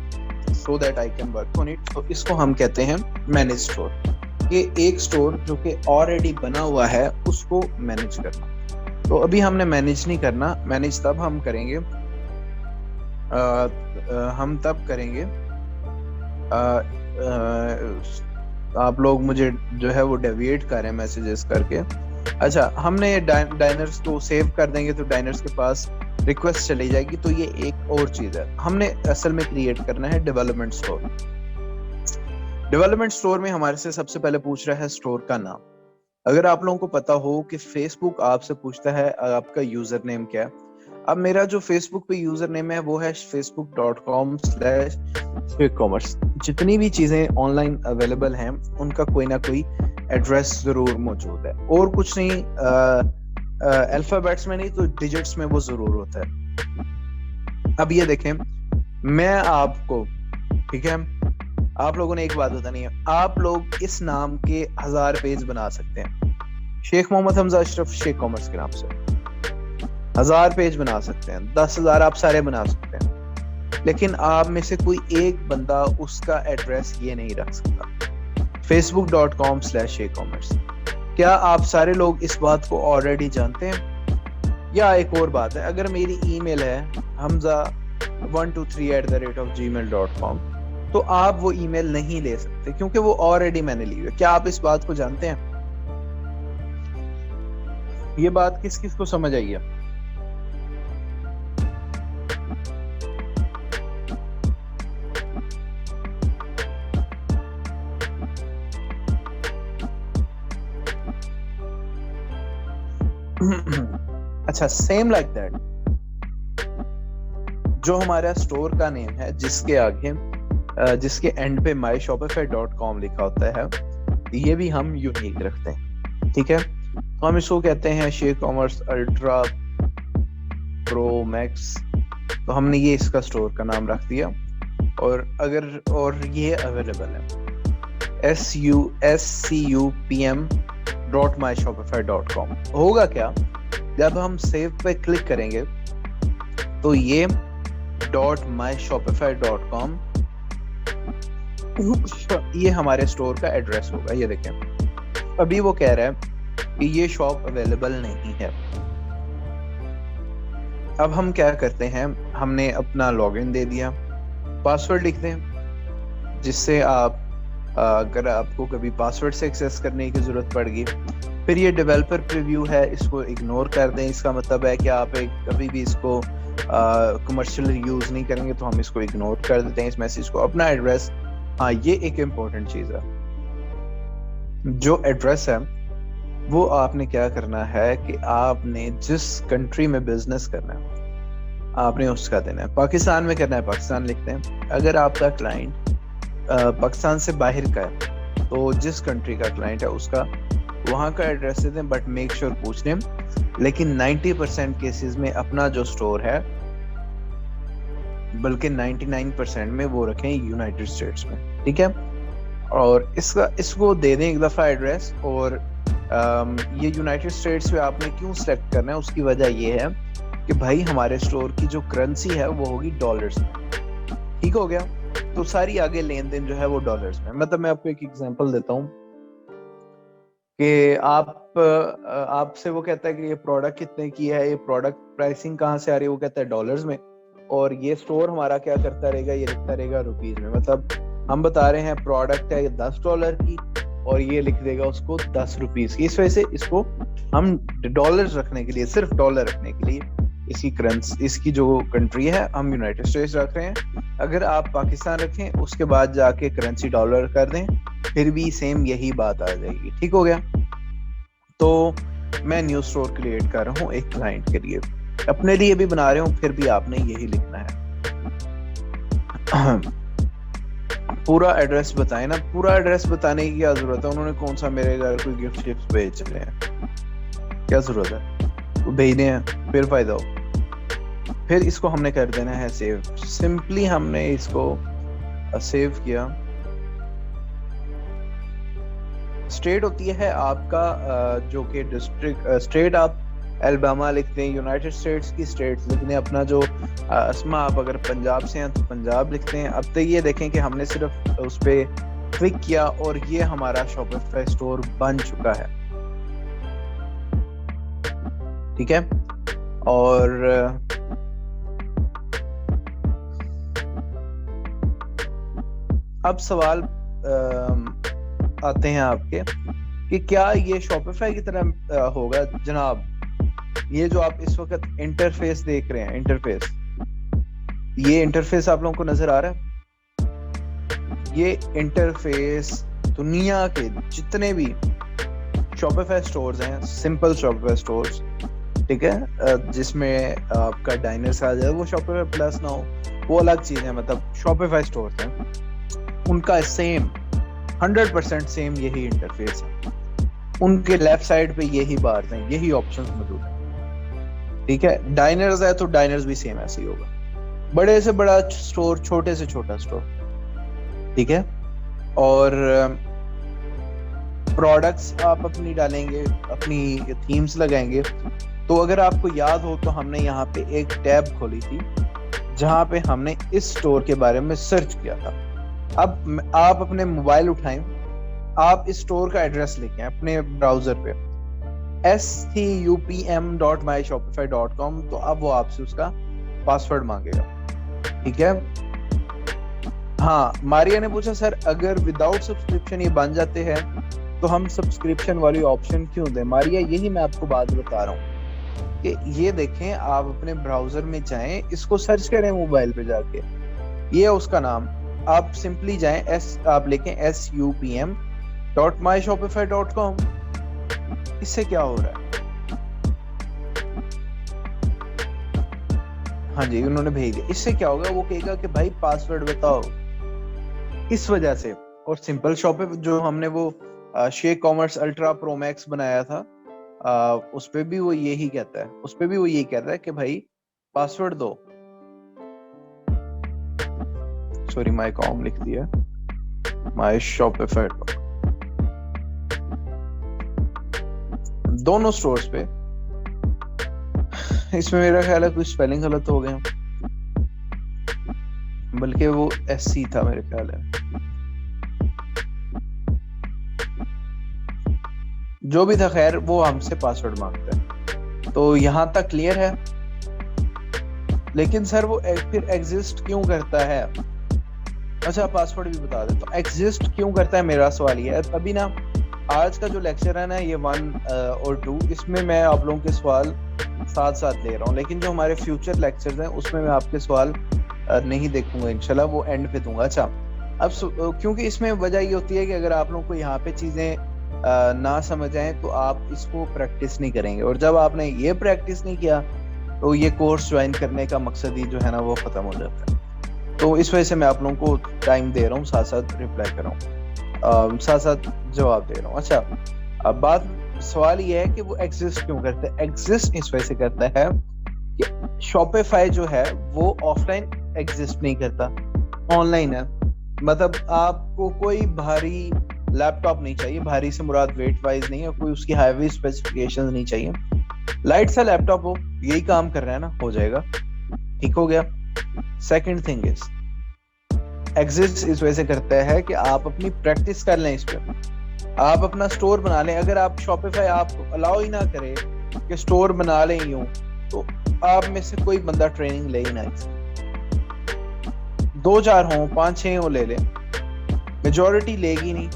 so that I can work on it. तो इसको हम कहते हैं मैनेज स्टोर। ये एक स्टोर जो कि ऑलरेडी बना हुआ है उसको मैनेज करना। तो अभी हमने मैनेज नहीं करना, मैनेज तब हम करेंगे, आप लोग मुझे जो है वो डेविएट करें मैसेजेस करके। अच्छा, हमने डाइनर्स को सेव कर देंगे तो डाइनर्स के पास रिक्वेस्ट चली जाएगी। तो ये एक और चीज है, हमने असल में क्रिएट करना है डेवलपमेंट स्टोर। डेवलपमेंट स्टोर में हमारे से सबसे पहले पूछ रहा है स्टोर का नाम। अगर आप लोगों को पता हो कि फेसबुक आपसे पूछता है आपका यूजर नेम क्या है। अब मेरा जो फेसबुक पे यूजर नेम है वो है facebook.com/शेखकॉमर्स। जितनी भी चीजें ऑनलाइन अवेलेबल हैं उनका कोई ना कोई एड्रेस जरूर मौजूद है, और कुछ नहीं, अल्फाबेट्स में नहीं तो डिजिट्स में वो जरूर होता है। अब ये देखें, मैं आपको, ठीक है, आप लोगों ने एक बात बतानी है, आप लोग इस नाम के 1000 पेज बना सकते हैं, शेख मोहम्मद हमजा अशरफ शेख कॉमर्स के नाम से 1000 पेज बना सकते हैं, 10,000 आप सारे बना सकते हैं, लेकिन आप में से कोई एक बंदा उसका एड्रेस ये नहीं रख सकता, facebook.com/शेखकॉमर्स। क्या आप सारे लोग इस बात को ऑलरेडी जानते हैं? या एक और बात है, अगर मेरी ईमेल है hamza123@gmail.com, तो आप वो ईमेल नहीं ले सकते क्योंकि वो ऑलरेडी मैंने ली है। क्या आप इस बात को जानते हैं? ये बात किस किस को समझ आई है? अच्छा, सेम लाइक दैट, जो हमारा स्टोर का नेम है जिसके आगे जिसके एंड पे myshopify.com लिखा होता है, ये भी हम यूनिक रखते हैं, ठीक है। तो हम इसको कहते हैं Shaikh commerce ultra pro max, तो हमने ये इसका स्टोर का नाम रख दिया, और ये अवेलेबल है sucupm.myshopify.com। होगा क्या, जब हम सेव पे क्लिक करेंगे तो ये .myshopify.com ये हमारे स्टोर का एड्रेस होगा। ये देखें, अभी वो कह रहा है कि ये शॉप अवेलेबल नहीं है। अब हम क्या करते हैं, हमने अपना लॉगिन दे दिया, पासवर्ड लिख दें, जिससे आप अगर आपको कभी पासवर्ड से एक्सेस करने की जरूरत पड़ गई, फिर ये डेवलपर प्रीव्यू है, इसको इग्नोर कर दें। इसका मतलब है कि आप कभी भी इसको कमर्शियल यूज नहीं करेंगे, तो हम इसको इग्नोर कर देते हैं इस मैसेज को। अपना एड्रेस, हाँ ये एक इम्पोर्टेंट चीज है, जो एड्रेस है वो आपने क्या करना है कि आपने जिस कंट्री में बिजनेस करना है आपने उसका देना है। पाकिस्तान में करना है पाकिस्तान लिखते हैं, अगर आपका क्लाइंट पाकिस्तान से बाहर का है तो जिस कंट्री का क्लाइंट है उसका वहाँ का एड्रेस दे दें, बट मेक श्योर पूछ लें। लेकिन 90% केसेस में अपना जो स्टोर है, बल्कि 99% में वो रखें यूनाइटेड स्टेट्स में, ठीक है। और इसको दे दें एक दफ़ा एड्रेस। और ये यूनाइटेड स्टेट्स में आपने क्यों सेलेक्ट करना है, उसकी वजह ये है कि भाई हमारे स्टोर की जो करेंसी है वो होगी डॉलर्स में, ठीक हो गया। तो सारी आगे लेन देन जो है वो डॉलर्स में। मतलब मैं आपको एक एग्जांपल देता हूँ कि आपसे वो कहता है कि ये प्रोडक्ट कितने की है, ये प्रोडक्ट प्राइसिंग कहाँ से आ रही है, वो कहता है डॉलर्स में, और ये स्टोर हमारा क्या करता रहेगा, ये लिखता रहेगा रुपीज में। मतलब हम बता रहे हैं प्रोडक्ट है $10 की, और ये लिख देगा उसको 10 रुपीज की। इस वजह से इसको हम डॉलर रखने के लिए, सिर्फ डॉलर रखने के लिए, इसकी करेंसी, इसकी जो कंट्री है हम यूनाइटेड स्टेट्स रख रहे हैं। अगर आप पाकिस्तान रखें उसके बाद जाके करेंसी डॉलर कर दें, फिर भी सेम यही बात आ जाएगी, ठीक हो गया। तो मैं न्यू स्टोर क्रिएट कर रहा हूँ एक क्लाइंट के लिए, अपने लिए भी बना रहे हूँ, फिर भी आपने यही लिखना है। पूरा एड्रेस बताएं ना, पूरा एड्रेस बताने की क्या जरूरत है, उन्होंने कौन सा मेरे घर कोई गिफ्ट शिफ्ट भेज रहे हैं, क्या जरूरत है, वो भेजने हैं फिर फायदा हो। फिर इसको हमने कर देना है सेव। सिंपली हमने इसको सेव किया। स्टेट होती है आपका जो कि डिस्ट्रिक्ट, स्टेट आप अल्बामा लिखते हैं, यूनाइटेड स्टेट्स की स्टेट्स लिखते हैं। अपना जो अस्मा, आप अगर पंजाब से हैं तो पंजाब लिखते हैं। अब तक ये देखें कि हमने सिर्फ उस पर क्लिक किया और ये हमारा शॉपिफाई स्टोर बन चुका है, ठीक है। और अब सवाल आते हैं आपके कि क्या ये शॉपिफाई की तरह होगा। जनाब, ये जो आप इस वक्त इंटरफेस देख रहे हैं, इंटरफेस, ये इंटरफेस आप लोगों को नजर आ रहा है। ये इंटरफेस दुनिया के जितने भी शॉपिफाई स्टोर्स हैं, सिंपल शॉपिफाई स्टोर्स, ठीक है, जिसमें आपका डाइनर्स आ जाए, वो शॉपिफाई प्लस ना हो, वो अलग चीज है। मतलब शॉपिफाई स्टोर्स हैं, उनका सेम 100% सेम यही इंटरफेस है, उनके लेफ्ट साइड पे यही बार्स हैं, यही ऑप्शंस मौजूद हैं, ठीक है। डाइनर्स है तो डाइनर्स भी सेम ऐसे ही होगा, बड़े से बड़ा स्टोर, छोटे से छोटा स्टोर, ठीक है। और प्रोडक्ट्स आप अपनी डालेंगे, अपनी थीम्स लगाएंगे। तो अगर आपको याद हो तो हमने यहाँ पे एक टैब खोली थी जहाँ पे हमने इस स्टोर के बारे में सर्च किया था। अब आप अपने मोबाइल उठाएं, आप इस स्टोर का एड्रेस लिखें अपने ब्राउजर पे stupm.myshopify.com, तो अब वो आपसे उसका पासवर्ड मांगेगा, ठीक है। हाँ, मारिया ने पूछा सर अगर विदाउट सब्सक्रिप्शन ये बन जाते हैं तो हम सब्सक्रिप्शन वाली ऑप्शन क्यों दें? मारिया, यही मैं आपको बात बता रहा हूँ कि ये देखें, आप अपने ब्राउजर में जाएं, इसको सर्च करें मोबाइल पे जाके, ये है उसका नाम, आप सिंपली जाएं, आप लिखें stupm.myshopify.com। इससे क्या हो रहा है? हाँ जी, उन्होंने भेज दिया। इससे क्या होगा, वो कहेगा कि भाई पासवर्ड बताओ, इस वजह से। और सिंपल शॉप पे जो हमने वो shake commerce ultra pro max बनाया था, उस पे भी वो यही कहता है, उस पे भी वो यही कहता है कि भाई पासवर्ड दो। सॉरी, माय कॉम लिख दिया, माय शॉपिफाई। दोनों स्टोर्स पे, इसमें मेरा ख्याल है कुछ स्पेलिंग गलत हो गए, बल्कि वो SC था मेरे ख्याल है। जो भी था, खैर वो हमसे पासवर्ड मांगता है। तो यहाँ तक क्लियर है। लेकिन सर वो फिर एग्जिस्ट क्यों करता है? अच्छा, पासवर्ड भी बता दे। तो एग्जिस्ट क्यों करता है, मेरा सवाल ये है। तभी ना आज का जो लेक्चर है ना, ये 1 और 2, इसमें मैं आप लोगों के सवाल साथ साथ ले रहा हूँ, लेकिन जो हमारे फ्यूचर लेक्चर्स हैं उसमें मैं आपके सवाल नहीं देखूंगा इंशाल्लाह, वो एंड पे दूंगा। अच्छा, अब क्योंकि इसमें वजह ये होती है कि अगर आप लोगों को यहाँ पे चीजें ना समझ आए तो आप इसको प्रैक्टिस नहीं करेंगे, और जब आपने ये प्रैक्टिस नहीं किया तो ये कोर्स ज्वाइन करने का मकसद ही जो है ना वो खत्म हो जाता है। तो इस वजह से मैं आप लोगों को टाइम दे रहा हूँ, साथ साथ रिप्लाई कर रहा हूँ, साथ साथ जवाब दे रहा हूँ। अच्छा, अब बात, सवाल ये है कि वो एग्जिस्ट क्यों करता है? एग्जिस्ट इस वजह से करता है कि शॉपिफाई जो है वो ऑफलाइन एग्जिस्ट नहीं करता, ऑनलाइन है। मतलब आपको कोई भारी लैपटॉप नहीं चाहिए, भारी से मुराद वेट वाइज नहीं है, कोई उसकी हाईवे स्पेसिफिकेशंस नहीं चाहिए, लाइट सा लैपटॉप हो, यही काम कर रहा है ना, हो जाएगा, ठीक हो गया। सेकंड थिंग इज एग्जिस्ट इस वजह से करता है कि आप अपनी प्रैक्टिस कर लें, इस पे आप अपना स्टोर बना लें। अगर आप शॉपिफाई आपको अलाउ ही ना करे कि स्टोर बना लें यूं, तो आप में से कोई बंदा ट्रेनिंग ले ही ना, 2-4 हो, 5-6 हो ले ले, मेजॉरिटी लेगी नहीं,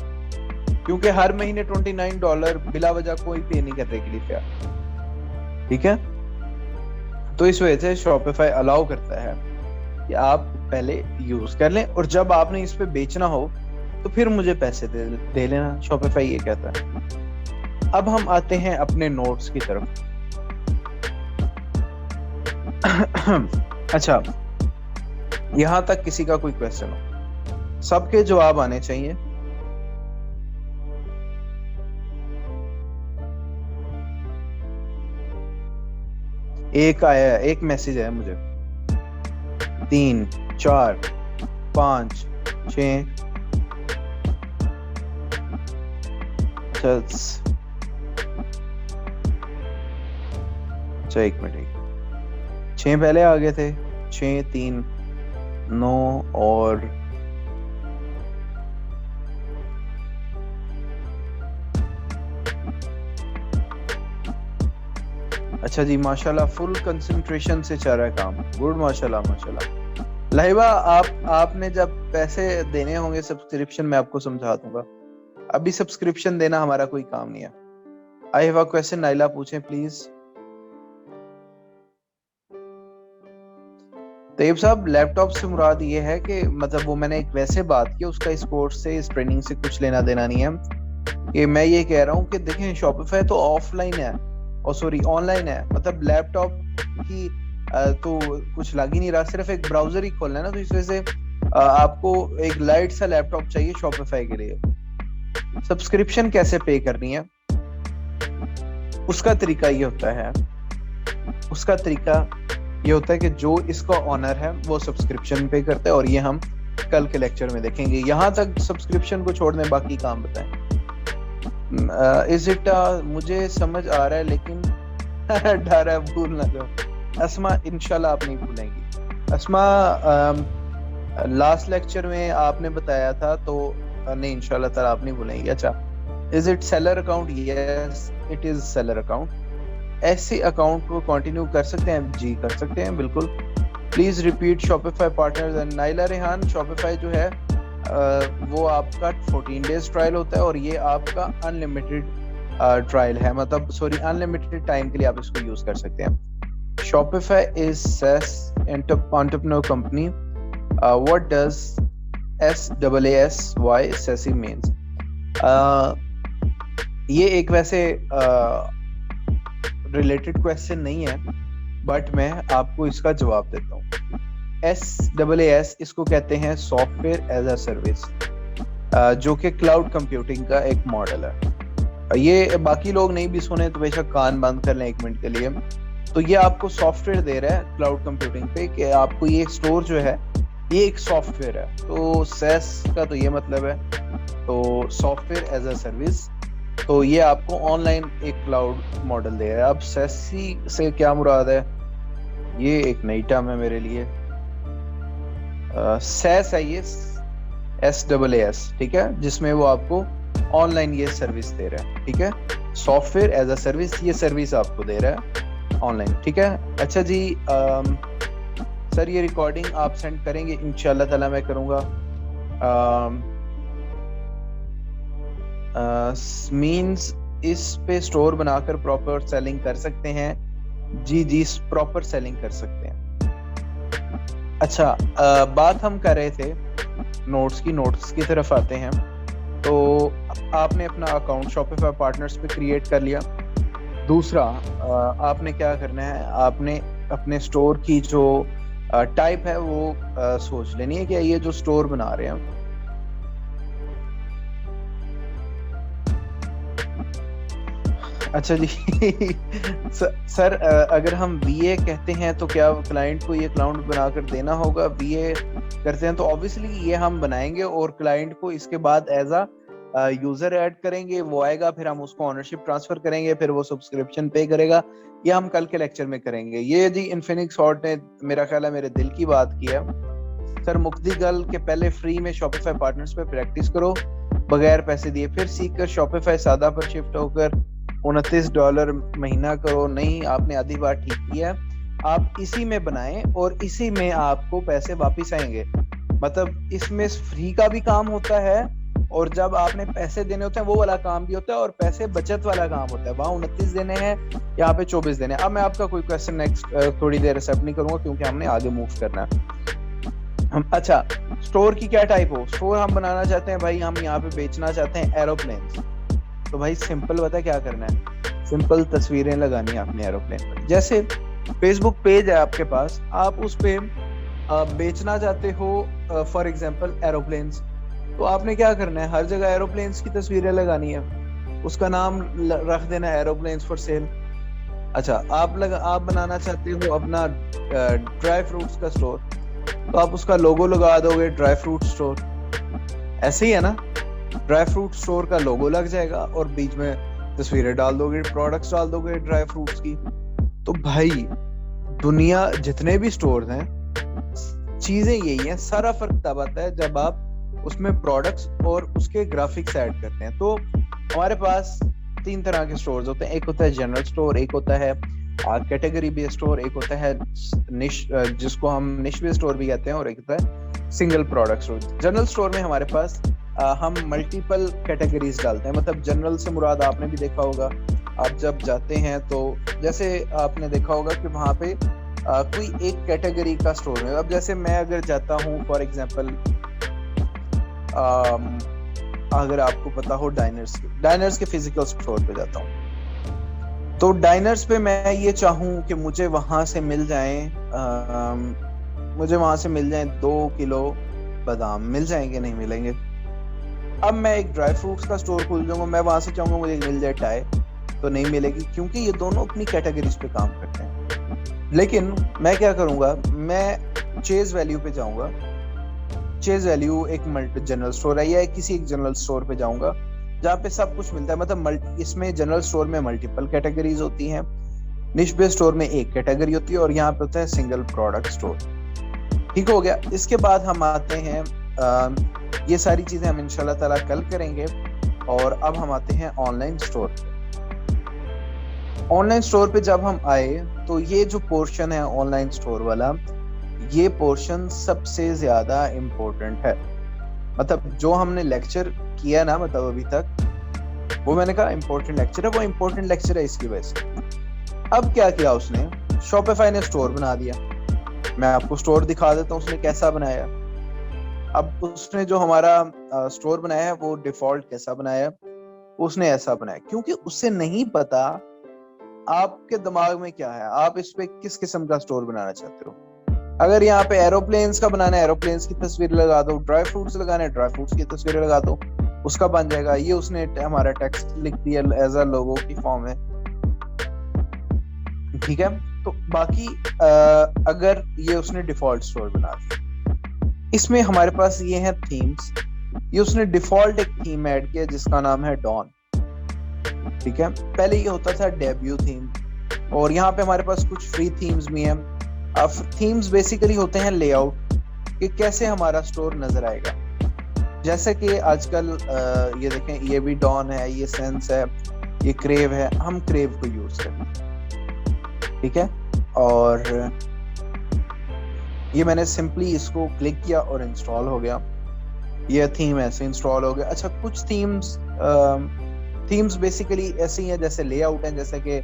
क्योंकि हर महीने $29 बिला वजह कोई पे नहीं करने के लिए तैयार, ठीक है। तो इस वजह से शॉपिफाई अलाउ करता है कि आप पहले यूज कर लें, और जब आपने इस पे बेचना हो तो फिर मुझे पैसे दे लेना, शॉपिफाई ये कहता है। अब हम आते हैं अपने नोट्स की तरफ। अच्छा, यहां तक किसी का कोई क्वेश्चन हो? सबके जवाब आने चाहिए। एक आया, एक मैसेज आया मुझे, 3, 4, 5, 6, अच्छा 1 मिनट, 6 पहले आ गए थे, 6, 3, 9 और अच्छा जी, माशाल्लाह फुल कंसंट्रेशन से चल रहा है काम, गुड, माशाल्लाह माशाल्लाह। लाहिबा, आपने जब पैसे देने होंगे सब्सक्रिप्शन, मैं आपको समझा दूंगा, अभी सब्सक्रिप्शन देना हमारा कोई काम नहीं है। I have a question, Naila पूछें प्लीज। तैयब साहब, लैपटॉप से मुराद ये है कि मतलब वो मैंने एक वैसे बात की, उसका इस कोर्स से, इस ट्रेनिंग से कुछ लेना देना नहीं है। कि मैं ये कह रहा हूँ कि देखें शॉपिफाई तो ऑफलाइन है और सॉरी ऑनलाइन है, मतलब लैपटॉप की तो कुछ लग ही नहीं रहा, सिर्फ एक ब्राउजर ही खोलना है ना, तो इस वजह से आपको एक लाइट सा लैपटॉप चाहिए शॉपिफाई के लिए। सब्सक्रिप्शन कैसे पे करनी है, उसका तरीका ये होता है, उसका तरीका ये होता है कि जो इसका ऑनर है वो सब्सक्रिप्शन पे करता है, और ये हम कल के लेक्चर में देखेंगे। यहाँ तक सब्सक्रिप्शन को छोड़ दें, बाकी काम बताएं। इज इट मुझे समझ आ रहा है लेकिन डर है भूल ना जाओ। अस्मा इंशाल्लाह आप नहीं भूलेंगी। अस्मा लास्ट लेक्चर में आपने बताया था तो नहीं, इंशाल्लाह ताला आप नहीं भूलेंगी। अच्छा, is it seller account? Yes it is seller account. ऐसे अकाउंट को कंटिन्यू कर सकते हैं? जी कर सकते हैं, बिल्कुल। Please repeat Shopify partners and Naila Rehan. Shopify जो है वो आपका 14 डेज ट्रायल होता है और ये आपका अनलिमिटेड ट्रायल है, मतलब सॉरी अनलिमिटेड टाइम के लिए आप इसको यूज कर सकते हैं। Shopify is SaaS entrepreneur company. What does SaaSy SaaSy means? ये एक वैसे रिलेटेड क्वेश्चन नहीं है, बट मैं आपको इसका जवाब देता हूँ। SaaS इसको कहते हैं सॉफ्टवेयर एज अ सर्विस, जो कि क्लाउड कंप्यूटिंग का एक मॉडल है। ये बाकी लोग नहीं भी सुने तो बेशक कान बंद कर लें 1 मिनट के लिए। तो ये आपको सॉफ्टवेयर दे रहा है क्लाउड कंप्यूटिंग पे कि आपको ये स्टोर जो है ये एक सॉफ्टवेयर है। तो SaaS का तो ये मतलब है, तो सॉफ्टवेयर एज अ सर्विस। तो ये आपको ऑनलाइन एक क्लाउड मॉडल दे रहा है। अब SaaSy से क्या मुराद है, ये एक नई टर्म है मेरे लिए। SaaS है ये, SaaS, ठीक है, जिसमें वो आपको ऑनलाइन ये सर्विस दे रहा है, ठीक है। सॉफ्टवेयर एज अ सर्विस, ये सर्विस आपको दे रहा है ऑनलाइन, ठीक है। अच्छा जी, सर ये रिकॉर्डिंग आप सेंड करेंगे? इंशाल्लाह ताला मैं करूँगा। मींस इस पे स्टोर बनाकर प्रॉपर सेलिंग कर सकते हैं? जी जी प्रॉपर सेलिंग कर सकते हैं। अच्छा, बात हम कर रहे थे नोट्स की तरफ आते हैं। तो आपने अपना अकाउंट शॉपिफाई पार्टनर्स पे क्रिएट कर लिया। दूसरा, आपने क्या करना है, आपने अपने स्टोर की जो टाइप है वो सोच लेनी है कि ये जो स्टोर बना रहे हैं अच्छा जी सर अगर हम VA कहते हैं तो क्या क्लाइंट को ये क्लाउड बनाकर देना होगा? VA करते हैं तो ऑब्वियसली ये हम बनाएंगे और क्लाइंट को इसके बाद एज अ यूजर ऐड करेंगे, वो आएगा, फिर हम उसको ओनरशिप ट्रांसफर करेंगे, फिर वो सब्सक्रिप्शन पे करेगा। ये हम कल के लेक्चर में करेंगे। ये जी इन्फिनिक्स हॉट ने मेरा ख्याल है मेरे दिल की बात की है। सर मुक्ति गल के पहले फ्री में शॉपिफाई पार्टनर्स पे प्रैक्टिस करो बगैर पैसे दिए, फिर सीख कर शॉपिफाई सादा पर शिफ्ट होकर $29 महीना करो। नहीं, आपने आधी बार ठीक किया। आप इसी में बनाएं और इसी में आपको पैसे वापस आएंगे। मतलब इसमें फ्री का भी काम होता है और जब आपने पैसे देने होते हैं वो वाला काम भी होता है, और पैसे बचत वाला काम होता है। वहां 29 देने हैं, यहाँ पे 24 देने हैं। अब मैं आपका कोई क्वेश्चन नेक्स्ट थोड़ी देर एक्सेप्ट नहीं करूंगा क्योंकि हमने आगे मूव करना है। अच्छा, स्टोर की क्या टाइप हो? स्टोर हम बनाना चाहते हैं भाई, हम यहाँ पे बेचना चाहते हैं एरोप्लेन्स। तो भाई सिंपल बता क्या करना है, सिंपल तस्वीरें लगानी है आपने एरोप्लेन पर। जैसे फेसबुक पेज है आपके पास, आप उस पे बेचना चाहते हो फॉर एग्जांपल एरोप्लेन्स, तो आपने क्या करना है, हर जगह एरोप्लेन्स की तस्वीरें लगानी है, उसका नाम रख देना है एरोप्लेन्स फॉर सेल। अच्छा, आप बनाना चाहते हो अपना ड्राई फ्रूट्स का स्टोर, तो आप उसका लोगो लगा दोगे ड्राई फ्रूट स्टोर। ऐसे ही है ना, ड्राई फ्रूट स्टोर का लोगो लग जाएगा और बीच में तस्वीरें डाल दोगे, प्रोडक्ट्स डाल दोगे ड्राई फ्रूट्स की। तो भाई दुनिया जितने भी स्टोर हैं, चीजें यही हैं। सारा फर्क तब आता है जब आप उसमें प्रोडक्ट्स और उसके ग्राफिक्स ऐड करते हैं। तो हमारे पास 3 तरह के स्टोर्स होते हैं। एक होता है जनरल स्टोर, एक होता है कैटेगरी बेस्ड स्टोर, एक होता है निश जिसको हम निश बेस्ड स्टोर भी कहते हैं, और एक होता है single product store. General store में हमारे पास हम मल्टीपल कैटेगरीज डालते हैं। मतलब जनरल से मुराद आपने भी देखा होगा, आप जब जाते हैं तो जैसे आपने देखा होगा कि वहाँ पे कोई एक कैटेगरी का स्टोर है। अब जैसे मैं अगर जाता हूँ फॉर एग्जांपल अगर आपको पता हो डाइनर्स के फिजिकल स्टोर पे जाता हूँ। तो डाइनर्स पे मैं ये चाहूँ कि मुझे वहां से मिल जाए 2 किलो बादाम। मिल जाएंगे? नहीं मिलेंगे। अब मैं एक ड्राई फ्रूट्स का स्टोर खोल दूंगा, मैं वहां से चाहूंगा मुझे मिल जाए टाई, तो नहीं मिलेगी, क्योंकि ये दोनों अपनी कैटेगरीज पे काम करते हैं। लेकिन मैं क्या करूंगा, मैं चेज वैल्यू पे जाऊंगा। चेज वैल्यू एक मल्टी जनरल स्टोर है, या किसी एक जनरल स्टोर पे जाऊंगा जहाँ पे सब कुछ मिलता है। मतलब इसमें जनरल स्टोर में मल्टीपल कैटेगरीज होती हैं, निश बेस्ड स्टोर में एक कैटेगरी होती है, और यहाँ पे होता है सिंगल प्रोडक्ट स्टोर। ठीक हो गया। इसके बाद हम आते हैं, ये सारी चीजें हम इंशाल्लाह ताला कल करेंगे। और अब हम आते हैं ऑनलाइन स्टोर। ऑनलाइन स्टोर पे जब हम आए तो ये जो पोर्शन है ऑनलाइन स्टोर वाला, ये पोर्शन सबसे ज्यादा इम्पोर्टेंट है। मतलब जो हमने लेक्चर किया ना, मतलब अभी तक, वो मैंने कहा इम्पोर्टेंट लेक्चर है, वो इम्पोर्टेंट लेक्चर है इसकी वजह से। अब क्या किया उसने, शॉपिफाई ने स्टोर बना दिया। मैं आपको स्टोर दिखा देता हूँ उसने कैसा बनाया। अब उसने जो हमारा स्टोर बनाया है वो डिफॉल्ट कैसा बनाया है, उसने ऐसा बनाया, क्योंकि उसे नहीं पता आपके दिमाग में क्या है, आप इस पे किस किस्म का स्टोर बनाना चाहते हो। अगर यहाँ पे एरोप्लेन्स का बनाना है, एरोप्लेन्स की तस्वीर लगा दो। ड्राई फ्रूट्स लगाना है, ड्राई फ्रूट्स की तस्वीर लगा दो, उसका बन जाएगा। ये उसने हमारा टेक्स्ट लिख दिया एज अ लोगो की फॉर्म में। ठीक है। तो बाकी अगर ये उसने डिफॉल्ट स्टोर बना दिया, इसमें हमारे पास ये है थीम्स। ये उसने डिफॉल्ट एक थीम ऐड किया जिसका नाम है डॉन। ठीक है। पहले ये होता था डेब्यू थीम, और यहाँ पे हमारे पास कुछ फ्री थीम्स भी हैं। अब थीम्स बेसिकली होते हैं लेआउट, कि कैसे हमारा स्टोर नजर आएगा। जैसे कि आजकल ये देखें, ये भी डॉन है, ये सेंस है, ये क्रेव है। हम क्रेव को यूज करें। ठीक है। और ये मैंने सिंपली इसको क्लिक किया और इंस्टॉल हो गया। ये थीम ऐसे इंस्टॉल हो गया। अच्छा, कुछ थीम्स बेसिकली ऐसी हैं जैसे लेआउट है। जैसे कि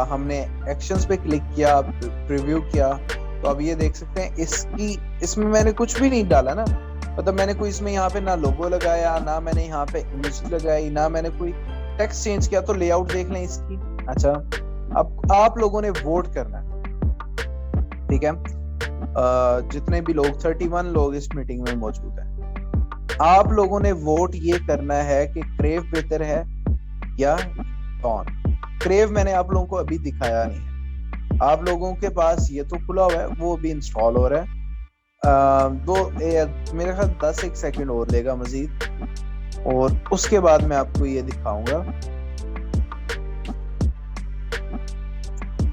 हमने एक्शंस पे क्लिक किया, प्रीव्यू किया, तो अब ये देख सकते हैं इसमें मैंने कुछ भी नहीं डाला ना। मतलब मैंने कोई इसमें यहाँ पे ना लोगो लगाया, ना मैंने यहाँ पे इमेज लगाई, ना मैंने कोई टेक्स्ट चेंज किया। तो लेआउट देख लें इसकी। अच्छा, अब आप लोगों ने वोट करना है। ठीक है। जितने भी लोग 31 लोग इस मीटिंग में मौजूद हैं, आप लोगों ने वोट ये करना है कि क्रेव बेहतर है या डॉन। क्रेव मैंने आप लोगों को अभी दिखाया नहीं है। आप लोगों के पास ये तो खुला हुआ है, वो भी इंस्टॉल हो रहा है। मेरे ख्याल 10 सेकंड और लेगा मजीद, और उसके बाद मैं आपको ये दिखाऊंगा।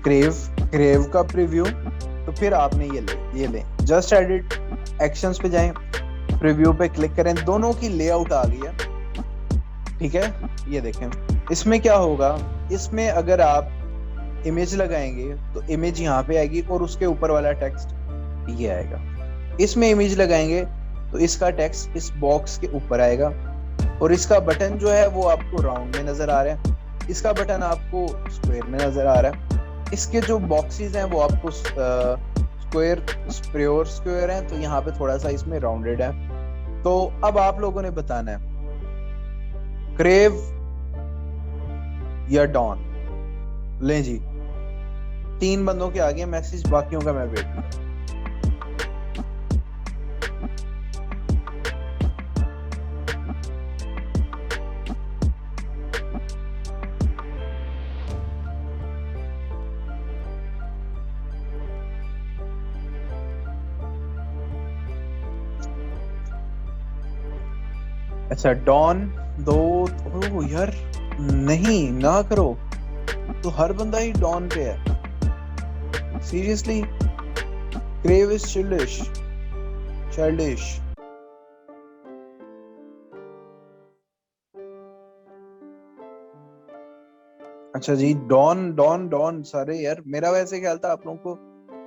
क्रेव का प्रीव्यू। तो फिर आपने ये ले जस्ट एडिट एक्शंस पे जाएं, प्रीव्यू पे क्लिक करें, दोनों की लेआउट आ गई है। ठीक है। ये देखें, इसमें क्या होगा, इसमें अगर आप इमेज लगाएंगे तो इमेज यहाँ पे आएगी और उसके ऊपर वाला टेक्स्ट ये आएगा। इसमें इमेज लगाएंगे तो इसका टेक्स्ट इस बॉक्स के ऊपर आएगा, और इसका बटन जो है वो आपको राउंड में नजर आ रहा है, इसका बटन आपको स्क्वायर में नजर आ रहा है। इसके जो बॉक्सेस हैं वो आपको स्क्वायर हैं, तो यहाँ पे थोड़ा सा इसमें राउंडेड है। तो अब आप लोगों ने बताना है क्रेव या डॉन। लें जी, 3 बंदों के आगे मैसेज, बाकियों का मैं वेट कर रहा हूं। अच्छा, डॉन दो। ओ यार, नहीं ना करो, तो हर बंदा ही डॉन पे है। Seriously, crave is childish. अच्छा जी, डॉन सारे यार। मेरा वैसे ख्याल था आप लोगों को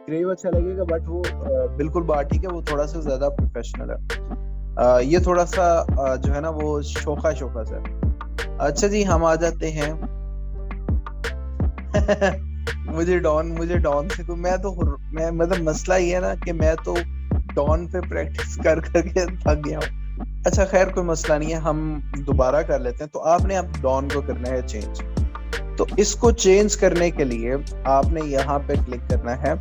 क्रेव अच्छा लगेगा, बट वो बिल्कुल बात ठीक है, वो थोड़ा सा ज्यादा प्रोफेशनल है। ये थोड़ा सा जो है ना वो शोखा सा। अच्छा जी, हम आ जाते हैं मुझे डॉन से तो मैं मतलब मसला ये है ना कि मैं तो डॉन पे प्रैक्टिस कर करके थक गया हूँ। अच्छा खैर कोई मसला नहीं है, हम दोबारा कर लेते हैं। तो आपने अब डॉन को करना है चेंज। तो इसको चेंज करने के लिए आपने यहाँ पे क्लिक करना है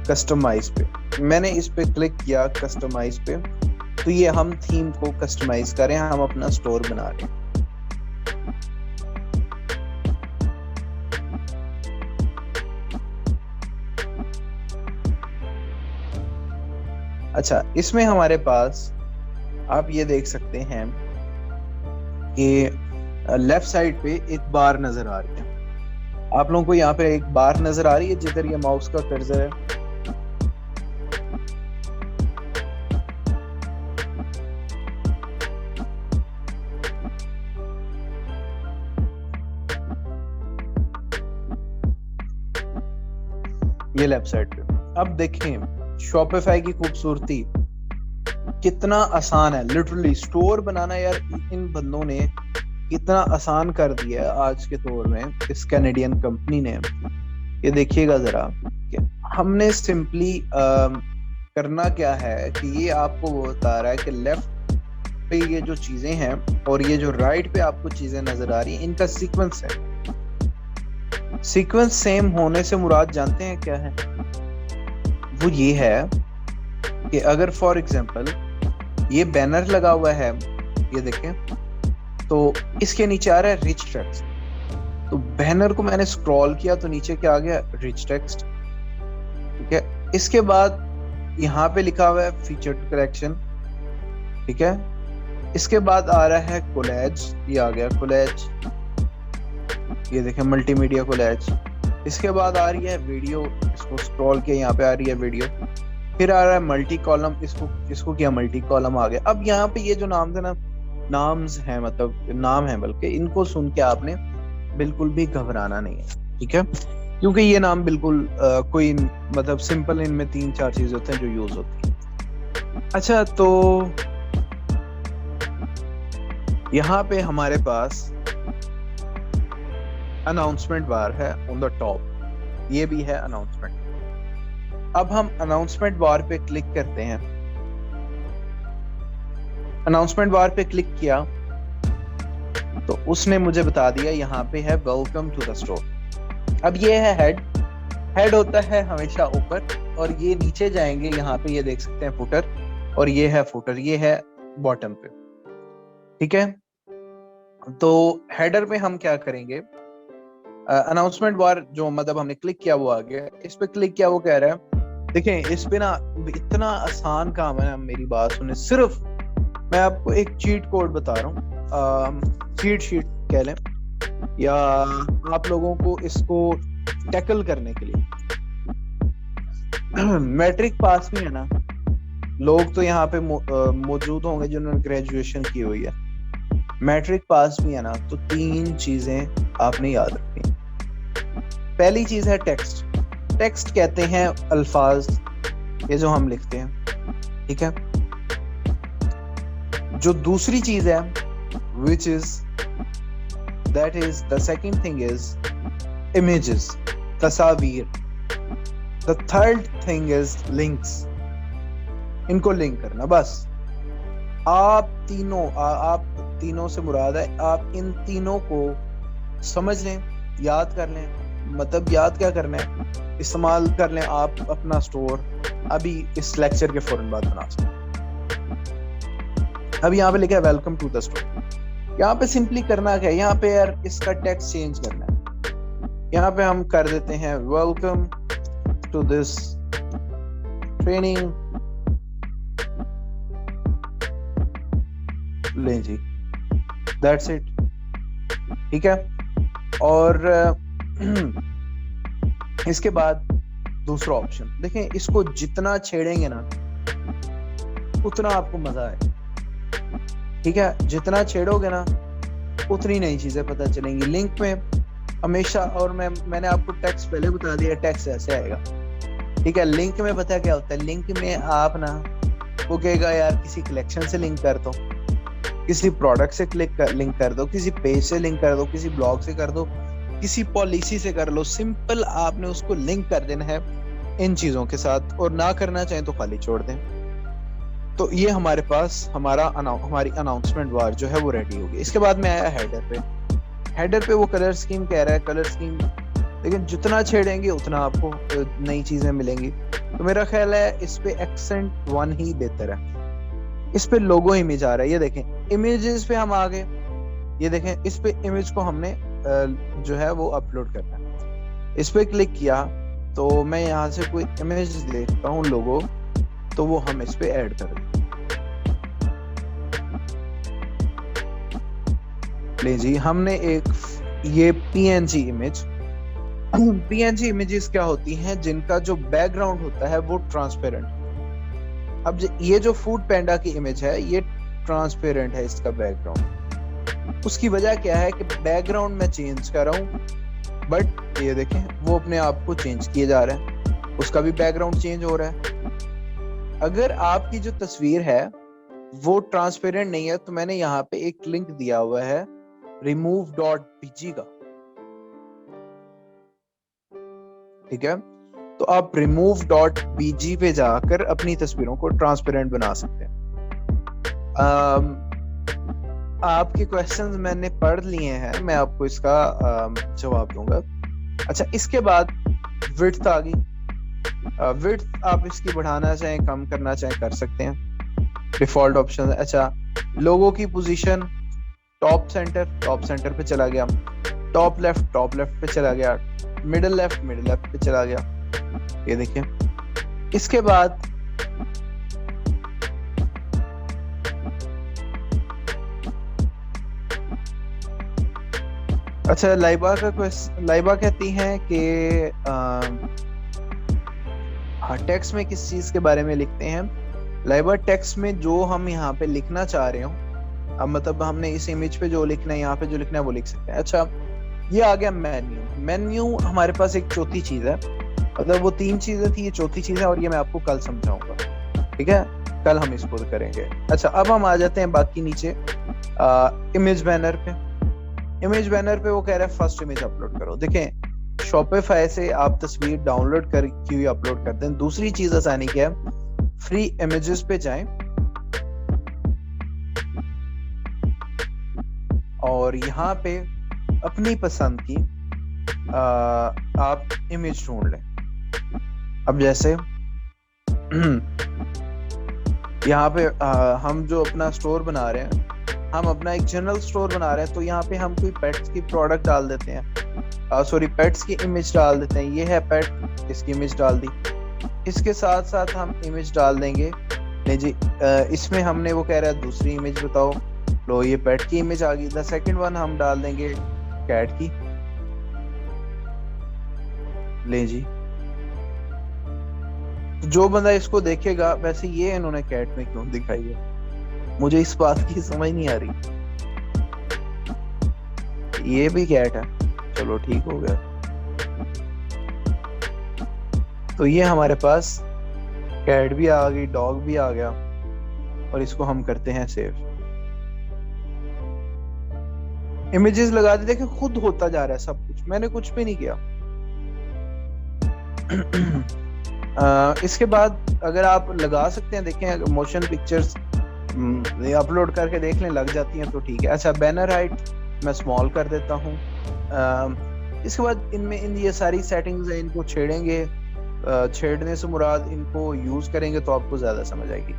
कस्टमाइज पे। मैंने इस पे क्लिक किया कस्टमाइज पे, तो ये हम थीम को कस्टमाइज करें, हम अपना स्टोर बना रहे हैं। अच्छा इसमें हमारे पास आप ये देख सकते हैं कि लेफ्ट साइड पे एक बार नजर आ रही है। आप लोगों को यहाँ पे एक बार नजर आ रही है जिधर ये माउस का कर्सर है। ये लेफ्ट साइड पे। अब देखें शॉपिफाई की खूबसूरती, कितना आसान है लिटरली स्टोर बनाना। यार इन बंदों ने कितना आसान कर दिया है आज के दौर में, इस कैनेडियन कंपनी ने। ये देखिएगा जरा कि हमने सिंपली करना क्या है कि ये आपको वो बता रहा है कि लेफ्ट पे ये जो चीजें हैं और ये जो राइट पे आपको चीजें नजर आ रही हैं, इनका सीक्वेंस है। सीक्वेंस सेम होने से मुराद जानते हैं क्या है? वो ये है कि अगर फॉर एग्जांपल ये बैनर लगा हुआ है, ये देखें, तो इसके नीचे आ रहा है रिच टेक्स्ट। तो बैनर को मैंने स्क्रॉल किया तो नीचे क्या आ गया? Rich text. ठीक है, इसके बाद यहाँ पे लिखा हुआ है फीचर्ड कलेक्शन। ठीक है, इसके बाद आ रहा है कोलैज, ये आ गया कोलैज, ये देखें मल्टीमीडिया कोलैज। इसके बाद आ रही है वीडियो, इसको स्क्रॉल किया यहाँ पे आ रही है वीडियो। फिर आ रहा है मल्टी कॉलम, इसको किया मल्टी कॉलम आ गया। अब यहाँ पे ये जो नाम थे ना, नाम्स हैं, मतलब नाम है, बल्कि इनको सुन के आपने बिल्कुल भी घबराना नहीं है। ठीक है, क्योंकि ये नाम बिल्कुल कोई मतलब सिंपल, इनमें 3-4 चीजें होते हैं जो यूज होती हैं। अच्छा तो यहाँ पे हमारे पास अनाउंसमेंट बार है ऑन द टॉप, ये भी है अनाउंसमेंट। अब हम अनाउंसमेंट बार पे क्लिक करते हैं। अनाउंसमेंट बार पे क्लिक किया तो उसने मुझे बता दिया यहाँ पे है वेलकम टू द स्टोर। अब ये है हेड होता है हमेशा ऊपर, और ये नीचे जाएंगे, यहाँ पे ये देख सकते हैं फुटर, और ये है फुटर, ये है बॉटम पे। ठीक है, तो हेडर पे हम क्या करेंगे? अनाउंसमेंट बार जो मतलब हमने क्लिक किया वो आ गया। इस पे क्लिक किया, वो कह रहा है देखें इस पे ना इतना आसान काम है ना, मेरी बात सुने। सिर्फ मैं आपको एक चीट कोड बता रहा हूँ, चीट शीट कह लें, या आप लोगों को इसको टैकल करने के लिए। मैट्रिक पास भी है ना, लोग तो यहाँ पे मौजूद होंगे जिन्होंने ग्रेजुएशन की हुई है। मैट्रिक पास भी है ना, तो 3 चीजें आपने याद रखनी। पहली चीज है टेक्स्ट। टेक्स्ट कहते हैं अल्फाज, ये जो हम लिखते हैं। ठीक है, जो दूसरी चीज है which is that is the second thing is images, तस्वीर। the third thing is links, इनको लिंक करना। बस आप तीनों से मुराद है आप इन तीनों को समझ लें, याद कर लें। मतलब याद क्या करना है, इस्तेमाल कर लें आप अपना स्टोर अभी इस लेक्चर के फौरन बाद बना सकते। अब यहाँ पे लिखा है वेलकम टू द स्टोर। यहाँ पे सिंपली करना क्या है, यहाँ पे यार इसका टेक्स्ट चेंज करना है। यहाँ पे हम कर देते हैं वेलकम टू दिस ट्रेनिंग, लें जी, दैट्स इट। ठीक है, और इसके बाद दूसरा ऑप्शन देखें, इसको जितना छेड़ेंगे ना उतना आपको मजा आए। ठीक है, जितना छेड़ोगे ना उतनी नई चीजें पता चलेंगी। लिंक में हमेशा, और मैंने आपको टेक्स्ट पहले बता दिया, टेक्स्ट ऐसे आएगा। ठीक है, लिंक में पता क्या होता है, लिंक में आप ना वो कहेगा यार किसी कलेक्शन से लिंक कर दो, किसी प्रोडक्ट से लिंक कर दो, किसी पेज से लिंक कर दो, किसी ब्लॉग से कर दो, किसी पॉलिसी से कर लो। सिंपल आपने उसको लिंक कर देना है इन चीजों के साथ, और ना करना चाहें तो खाली छोड़ दें। तो ये हमारे पास हमारी अनाउंसमेंट बार जो है वो रेडी होगी। इसके बाद में आया हेडर पे। हेडर पे वो कलर स्कीम कह रहा है, कलर स्कीम लेकिन जितना छेड़ेंगे उतना आपको नई चीजें मिलेंगी। तो मेरा ख्याल है इस पे एक्सेंट 1 ही बेहतर है। इस पे लोगो इमेज आ रहा है, ये देखें इमेजेस पे हम आ गए। ये देखें इस पे इमेज को हमने जो है वो अपलोड करना है। इस पे क्लिक किया तो मैं यहाँ से कोई इमेज देखता हूँ लोगो, तो वो हम इस पे ऐड कर दें। ले जी, हमने एक ये पीएनजी इमेज पीएनजी इमेजेस क्या होती हैं जिनका जो बैकग्राउंड होता है वो ट्रांसपेरेंट। अब ये जो फूड पैंडा की इमेज है ये ट्रांसपेरेंट है इसका बैकग्राउंड। उसकी वजह क्या है कि बैकग्राउंड में चेंज कर रहा हूँ, बट ये देखें वो अपने आप को चेंज किए जा रहा है, उसका भी बैकग्राउंड चेंज हो रहा है। अगर आपकी जो तस्वीर है वो ट्रांसपेरेंट नहीं है तो मैंने यहाँ पे एक लिंक दिया हुआ है remove.bg का, ठीक है। तो आप remove.bg पे जाकर अपनी तस्वीरों को ट्रांसपेरेंट बना सकते हैं। आपके क्वेश्चंस मैंने पढ़ लिए हैं, मैं आपको इसका जवाब दूंगा। अच्छा, इसके बाद विड्थ आ गई। विड्थ आप इसकी बढ़ाना चाहें कम करना चाहें कर सकते हैं, डिफॉल्ट ऑप्शन। अच्छा, लोगो की पोजीशन टॉप सेंटर पे चला गया, टॉप लेफ्ट पे चला गया, मिडिल लेफ्ट पे चला गया, ये देखिए। इसके बाद अच्छा, लाइबा कहती हैं कि टेक्स्ट में किस चीज के बारे में लिखते हैं। लाइबा टेक्स्ट में जो हम यहाँ पे लिखना चाह रहे हो, अब मतलब हमने इस इमेज पे जो लिखना है, यहाँ पे जो लिखना है वो लिख सकते हैं। अच्छा, ये आ गया मेन्यू हमारे पास एक चौथी चीज है, मतलब वो 3 चीजें थी, ये चौथी चीज है और ये मैं आपको कल समझाऊंगा, ठीक है, कल हम इसको करेंगे। अच्छा, अब हम आ जाते हैं बाकी नीचे इमेज बैनर पे। इमेज बैनर पे वो कह रहा है फर्स्ट इमेज अपलोड करो। देखें शॉपिफाई से आप तस्वीर डाउनलोड करके हुई अपलोड करते हैं। दूसरी चीज आसानी क्या है, फ्री इमेजेस पे जाएं और यहाँ पे अपनी पसंद की आप इमेज ढूंढ लें। अब जैसे यहाँ पे हम जो अपना स्टोर बना रहे हैं, हम अपना एक जनरल स्टोर बना रहे हैं, तो यहाँ पे हम कोई पेट्स की प्रोडक्ट डाल देते हैं, सॉरी पेट्स की इमेज डाल देते हैं। ये है पेट, इसकी इमेज डाल दी। इसके साथ साथ हम इमेज डाल देंगे, नहीं जी, इसमें हमने वो कह रहा है दूसरी इमेज बताओ, लो ये पेट की इमेज आ गई। द सेकंड वन हम डाल देंगे कैट की, ले जी। जो बंदा इसको देखेगा, वैसे ये इन्होंने कैट में क्यों दिखाई है, मुझे इस बात की समझ नहीं आ रही। ये भी कैट है, चलो ठीक हो गया। तो ये हमारे पास कैट भी आ गई, डॉग भी आ गया, और इसको हम करते हैं सेव। इमेजेस लगा दी, देखिए खुद होता जा रहा है सब कुछ, मैंने कुछ भी नहीं किया। इसके बाद अगर आप लगा सकते हैं, देखें मोशन पिक्चर्स अपलोड करके देख लें, लग जाती हैं तो ठीक है। अच्छा, बैनर हाइट मैं स्मॉल कर देता हूँ। इसके बाद इन ये सारी सेटिंग्स हैं, इनको छेड़ेंगे, छेड़ने से मुराद इनको यूज करेंगे तो आपको ज्यादा समझ आएगी।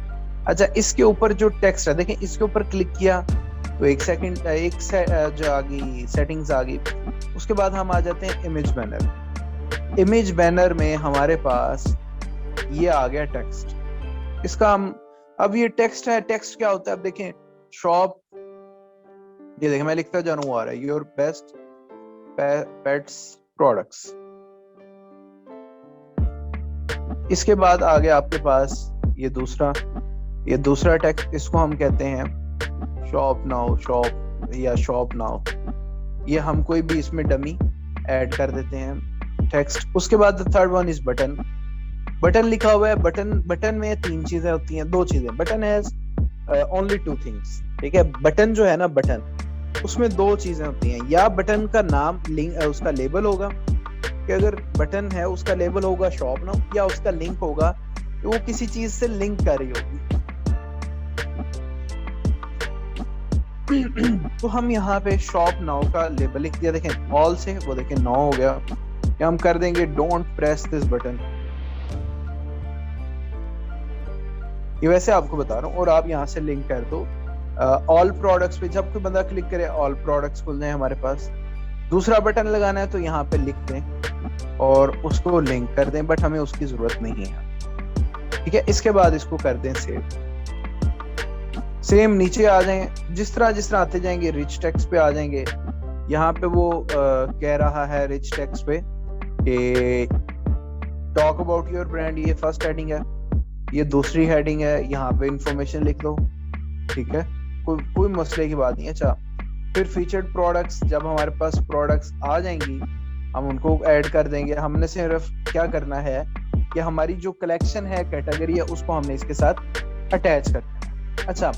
अच्छा, इसके ऊपर जो टेक्स्ट है, देखें इसके ऊपर क्लिक किया तो जो आ गई सेटिंग्स आ गई। उसके बाद हम आ जाते हैं इमेज बैनर। इमेज बैनर में हमारे पास ये आ गया टेक्स्ट। इसका हम अब ये टेक्स्ट है, टेक्स्ट क्या होता है, अब देखें शॉप, ये देखें मैं लिखता जा रहा हूँ, आ रहा है योर बेस्ट पेट्स प्रोडक्ट्स। इसके बाद आ गया आपके पास ये दूसरा टेक्स्ट, इसको हम कहते हैं शॉप नाउ। ये हम कोई भी इसमें डमी ऐड कर देते हैं टेक्स्ट। उसके बाद थर्ड वन इज बटन लिखा हुआ है। बटन में 3 चीजें होती हैं, 2 चीजें। बटन हैज ओनली 2 थिंग्स, ठीक है। बटन जो है ना, बटन उसमें 2 चीजें होती हैं, या बटन का नाम लिंक उसका लेबल होगा, कि अगर बटन है उसका लेबल होगा शॉप नाउ, या उसका लिंक होगा कि वो किसी चीज से लिंक कर रही होगी। तो हम यहाँ पे शॉप नाउ का लेबल लिख दिया, देखें ऑल से वो देखें 9 हो गया, या हम कर देंगे डोंट प्रेस दिस बटन। ये वैसे आपको बता रहा हूँ, और आप यहाँ से लिंक कर दो ऑल प्रोडक्ट्स पे। जब कोई बंदा क्लिक करे ऑल प्रोडक्ट्स खुल जाए हमारे पास। दूसरा बटन लगाना है तो यहाँ पे लिख दें और उसको लिंक कर दें, बट हमें उसकी जरूरत नहीं है, ठीक है। इसके बाद इसको कर दें सेव। सेम नीचे आ जाएं, जिस तरह आते जाएंगे रिच टेक्स्ट पे आ जाएंगे। यहाँ पे वो कह रहा है रिच टेक्स्ट पे कि टॉक अबाउट योर ब्रांड, ये फर्स्ट हेडिंग है, ये दूसरी हेडिंग है, यहाँ पे इंफॉर्मेशन लिख दो, ठीक है, कोई मसले की बात नहीं है। अच्छा, फिर फीचर्ड प्रोडक्ट्स, जब हमारे पास प्रोडक्ट्स आ जाएंगी हम उनको ऐड कर देंगे। हमने सिर्फ क्या करना है कि हमारी जो कलेक्शन है, कैटेगरी है, उसको हमने इसके साथ अटैच करना है। अच्छा,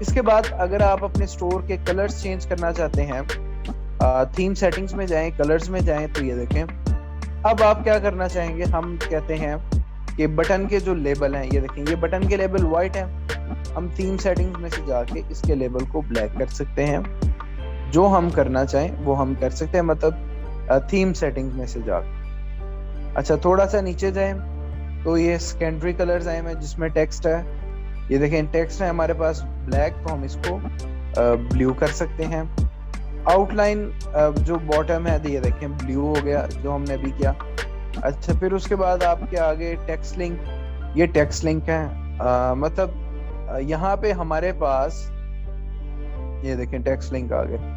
इसके बाद अगर आप अपने स्टोर के कलर्स चेंज करना चाहते हैं, थीम सेटिंग्स में जाएं, कलर्स में जाएं, तो ये देखें अब आप क्या करना चाहेंगे। हम कहते हैं कि बटन के जो लेबल हैं, ये देखें ये बटन के लेबल वाइट है, हम थीम सेटिंग्स में से जाके इसके लेबल को ब्लैक कर सकते हैं। जो हम करना चाहें वो हम कर सकते हैं, मतलब थीम सेटिंग्स में से जाके। अच्छा, थोड़ा सा नीचे जाएं तो ये सेकेंडरी कलर्स आए हैं जिसमें टेक्स्ट है, ये देखें टेक्स्ट है हमारे पास ब्लैक, तो हम इसको ब्लू कर सकते हैं। आउटलाइन जो बॉटम है, ये देखें ब्लू हो गया जो हमने अभी किया। अच्छा, फिर उसके बाद आपके आगे टेक्स्ट लिंक, ये टेक्स्ट लिंक है, मतलब यहाँ पे हमारे पास ये देखें टेक्स्ट लिंक आ गए।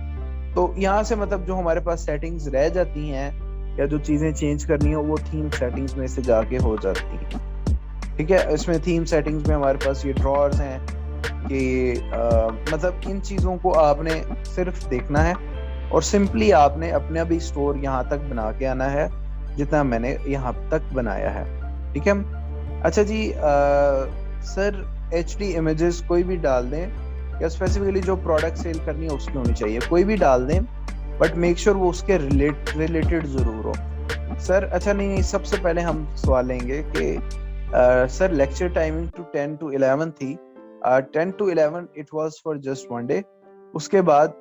तो यहाँ से मतलब जो हमारे पास सेटिंग्स रह जाती हैं या जो चीजें चेंज करनी हो वो थीम सेटिंग्स में से जाके हो जाती हैं, ठीक है। इसमें थीम सेटिंग्स में हमारे पास ये ड्रॉअर्स हैं कि मतलब इन चीज़ों को आपने सिर्फ देखना है और सिंपली आपने अपना भी स्टोर यहाँ तक बना के आना है जितना मैंने यहाँ तक बनाया है, ठीक है। अच्छा जी, सर HD इमेजेस कोई भी डाल दें या स्पेसिफिकली जो प्रोडक्ट सेल करनी है उसकी होनी चाहिए, कोई भी डाल दें, बट मेक श्योर वो उसके रिलेटेड ज़रूर हो सर। अच्छा नहीं, सबसे पहले हम सवाल लेंगे कि sir lecture timing to 10 to 11 थी, 10 to 11 it was for just 1 day. उसके बाद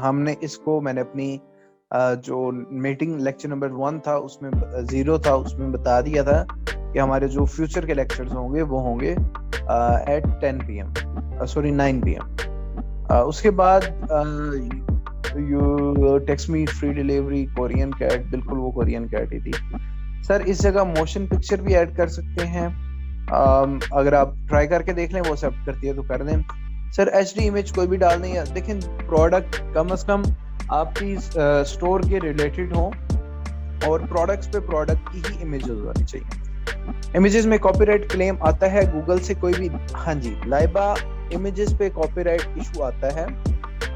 हमने इसको, मैंने अपनी जो मीटिंग लेक्चर नंबर 1 था उसमें 0 था, उसमें बता दिया था कि हमारे जो फ्यूचर के लेक्चर्स होंगे वो होंगे एट 10 PM, सॉरी 9 PM। उसके बाद you text me free delivery Korean cat, बिल्कुल वो कोरियन कैट ही थी सर। इस जगह मोशन पिक्चर भी ऐड कर सकते हैं, अगर आप ट्राई करके देख लें वो एक्सेप्ट करती है तो कर दें। सर HD इमेज कोई भी डाल दें, देखें प्रोडक्ट कम से कम आपकी स्टोर के रिलेटेड हो और प्रोडक्ट्स पे प्रोडक्ट की ही इमेजेस होनी चाहिए। इमेजेस में कॉपीराइट क्लेम आता है गूगल से कोई भी, हाँ जी, लाइबा इमेजेस पे कॉपीराइट इशू आता है।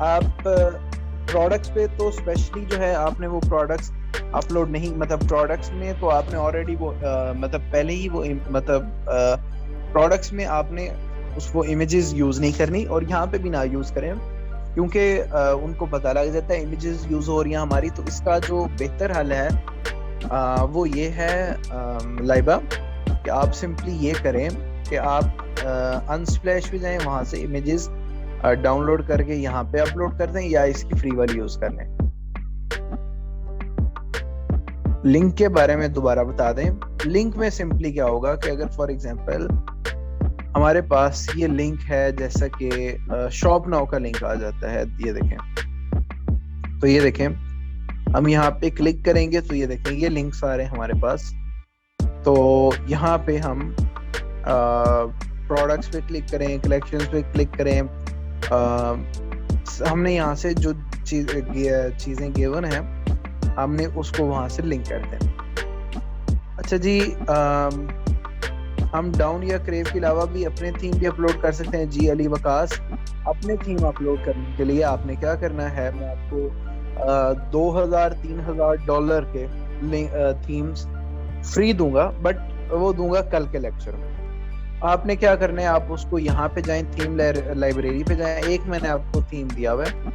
आप प्रोडक्ट्स पे तो स्पेशली जो है आपने वो प्रोडक्ट्स अपलोड नहीं, मतलब प्रोडक्ट्स में तो आपने ऑलरेडी वो मतलब पहले ही वो मतलब प्रोडक्ट्स में आपने उसको इमेजेस यूज नहीं करनी, और यहाँ पे भी ना यूज करें क्योंकि उनको पता लग जाता है इमेजेस यूज हो रही हैं हमारी। तो इसका जो बेहतर हल है वो ये है लाइबा, कि आप सिंपली ये करें कि आप अनस्प्लैश पे जाएं, वहां से इमेजेस डाउनलोड करके यहाँ पे अपलोड कर दें या इसकी फ्री वाली यूज कर लें। लिंक के बारे में दोबारा बता दें। लिंक में सिंपली क्या होगा कि अगर फॉर एग्जांपल हमारे पास ये लिंक है, जैसा कि शॉप नाउ का लिंक आ जाता है, ये देखें, तो ये देखें हम यहाँ पे क्लिक करेंगे तो ये देखें ये लिंक्स आ रहे हैं हमारे पास। तो यहाँ पे हम प्रोडक्ट्स पे क्लिक करें, कलेक्शंस पे क्लिक करें, हमने यहाँ से जो चीज़ें गिवन हैं हमने उसको वहाँ से लिंक कर दें। अच्छा जी, हम डाउन या क्रेव के अलावा भी अपने थीम भी अपलोड कर सकते हैं। जी अली वकास, अपने थीम अपलोड करने के लिए आपने क्या करना है, मैं आपको $2000-3000 के थीम्स फ्री दूंगा, बट वो दूंगा कल के लेक्चर में। आपने क्या करना है, आप उसको यहाँ पे जाएं, थीम लाइब्रेरी पे जाएं। एक मैंने आपको थीम दिया हुआ है,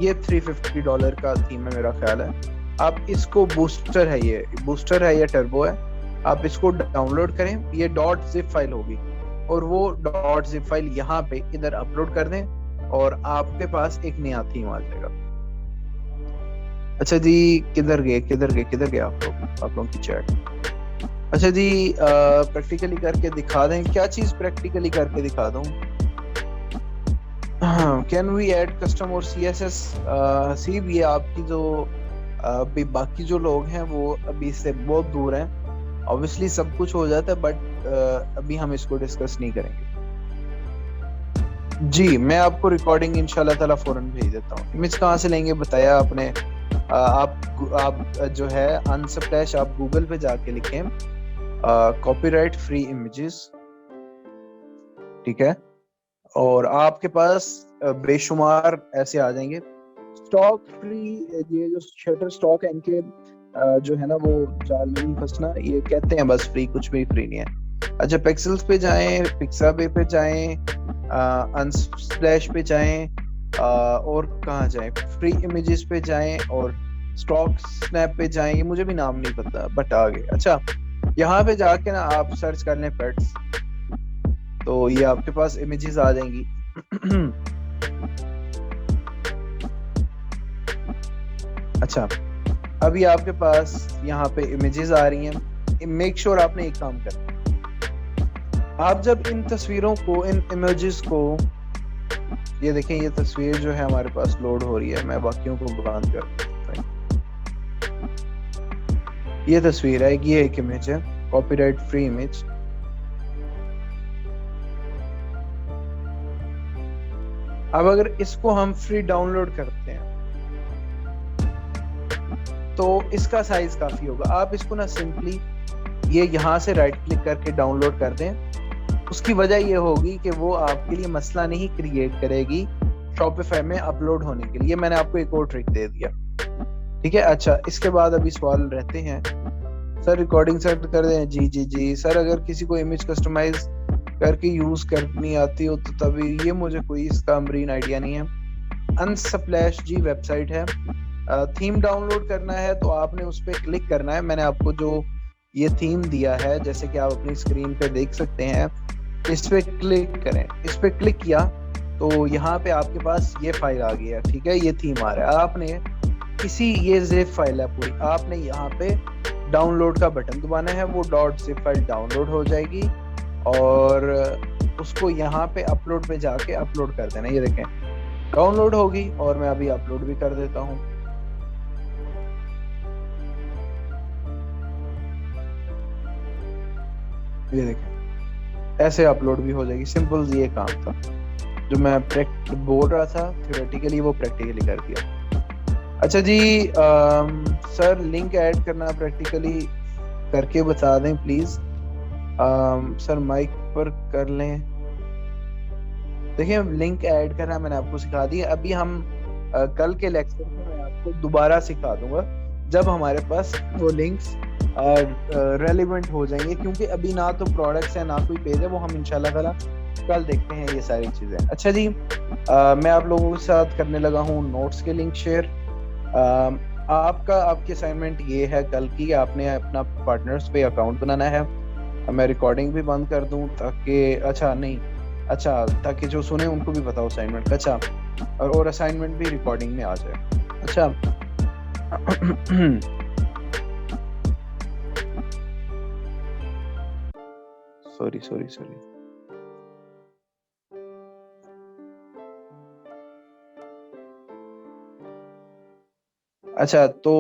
ये $350 का थीम है मेरा ख्याल है। आप इसको बूस्टर है, ये बूस्टर है या टर्बो है, आप इसको डाउनलोड करें। ये .zip फाइल होगी और वो .zip फाइल यहाँ पे इधर अपलोड कर दें। और आपके पास एक नया थीम आ जाएगा। अच्छा जी, किधर गए आप लोग की चैट? अच्छा जी, प्रैक्टिकली करके दिखा दें? क्या चीज प्रैक्टिकली करके दिखा दूं? कैन वी ऐड कस्टम और CSS? सी भी आपकी जो अभी बाकी जो लोग हैं वो अभी इससे बहुत दूर हैं। ऑब्वियसली सब कुछ हो जाता है, बट अभी हम इसको डिस्कस नहीं करेंगे। जी, मैं आपको रिकॉर्डिंग इंशाल्लाह ताला फौरन भेज देता हूँ। इमेज कहाँ से लेंगे बताया आपने? आप जो है अनस्प्लैश, आप गूगल पे जाके लिखें कॉपीराइट फ्री इमेजेस, ठीक है, और आपके पास बेशुमार ऐसे आ जाएंगे। स्टॉक फ्री, ये जो शटर स्टॉक है इनके जो है ना वो जाल में नहीं फंसना, ये कहते हैं बस फ्री, कुछ भी फ्री नहीं है। अच्छा, पिक्सेल्स पे जाएं, पिक्साबे पे जाएं, अनस्प्लैश पे जाएं, और कहाँ जाएं, फ्री इमेजेस पे जाएं और स्टॉक स्नैप पे जाएं। ये मुझे भी नाम नहीं पता बट आगे। अच्छा, यहाँ पे जाके ना आप सर्च कर लें पेट्स, तो ये आपके पास इमेजेस आ जाएंगी। अच्छा, अभी आपके पास यहाँ पे इमेजेस आ रही हैं। मेक श्योर आपने एक काम करना, आप जब इन तस्वीरों को, इन इमेजेस को, ये देखें, ये तस्वीर जो है हमारे पास लोड हो रही है, मैं बाकियों को बंद कर देता हूं। ये तस्वीर है, ये एक इमेज है, कॉपीराइट फ्री इमेज। अब अगर इसको हम फ्री डाउनलोड करते हैं तो इसका साइज काफी होगा। आप इसको ना सिंपली ये यहाँ से राइट क्लिक करके डाउनलोड कर दें। उसकी वजह ये होगी कि वो आपके लिए मसला नहीं क्रिएट करेगी शॉपिफाई में अपलोड होने के लिए। मैंने आपको एक और ट्रिक दे दिया, ठीक है। अच्छा, इसके बाद अभी सवाल रहते हैं, सर रिकॉर्डिंग सेट कर दें? जी जी जी सर, अगर किसी को इमेज कस्टमाइज करके यूज करनी आती हो तो तभी। ये मुझे कोई इसका अमरीन आइडिया नहीं है। अनस्प्लैश जी वेबसाइट है। थीम डाउनलोड करना है तो आपने उस पर क्लिक करना है। मैंने आपको जो ये थीम दिया है, जैसे कि आप अपनी स्क्रीन पे देख सकते हैं, इस पे क्लिक करें। इस पे क्लिक किया तो यहाँ पे आपके पास ये फाइल आ गई है, ठीक है, ये थीम आ रहा है। आपने किसी, ये जिप फाइल है पूरी, आपने यहाँ पे डाउनलोड का बटन दबाना है, वो .zip फाइल डाउनलोड हो जाएगी और उसको यहाँ पे अपलोड पे जाके अपलोड कर देना। ये देखें डाउनलोड होगी और मैं अभी अपलोड भी कर देता हूँ। ये देखें ऐसे अपलोड भी हो जाएगी। सिंपल ये काम था जो मैं बोल रहा था थ्योरेटिकली, वो प्रैक्टिकली कर दिया। अच्छा जी, सर लिंक ऐड करना प्रैक्टिकली करके बता दें प्लीज। सर माइक पर कर लें। देखिए लिंक ऐड करना मैंने आपको सिखा दिया। अभी हम कल के लेक्चर में मैं आपको दोबारा सिखा दूंगा जब हमारे पास वो लिंक्स रेलिवेंट हो जाएंगे, क्योंकि अभी ना तो प्रोडक्ट्स है ना कोई पेज है। वो हम इंशाल्लाह ताला कल देखते हैं ये सारी चीजें। अच्छा जी, मैं आप लोगों के साथ करने लगा हूँ नोट्स के लिंक शेयर। आपकी असाइनमेंट ये है कल की, आपने अपना पार्टनर्स पे अकाउंट बनाना है। मैं रिकॉर्डिंग भी बंद कर दूं ताकि, ताकि जो सुने उनको भी बताओ असाइनमेंट का। अच्छा, और असाइनमेंट भी रिकॉर्डिंग में आ जाए। अच्छा सॉरी। अच्छा, तो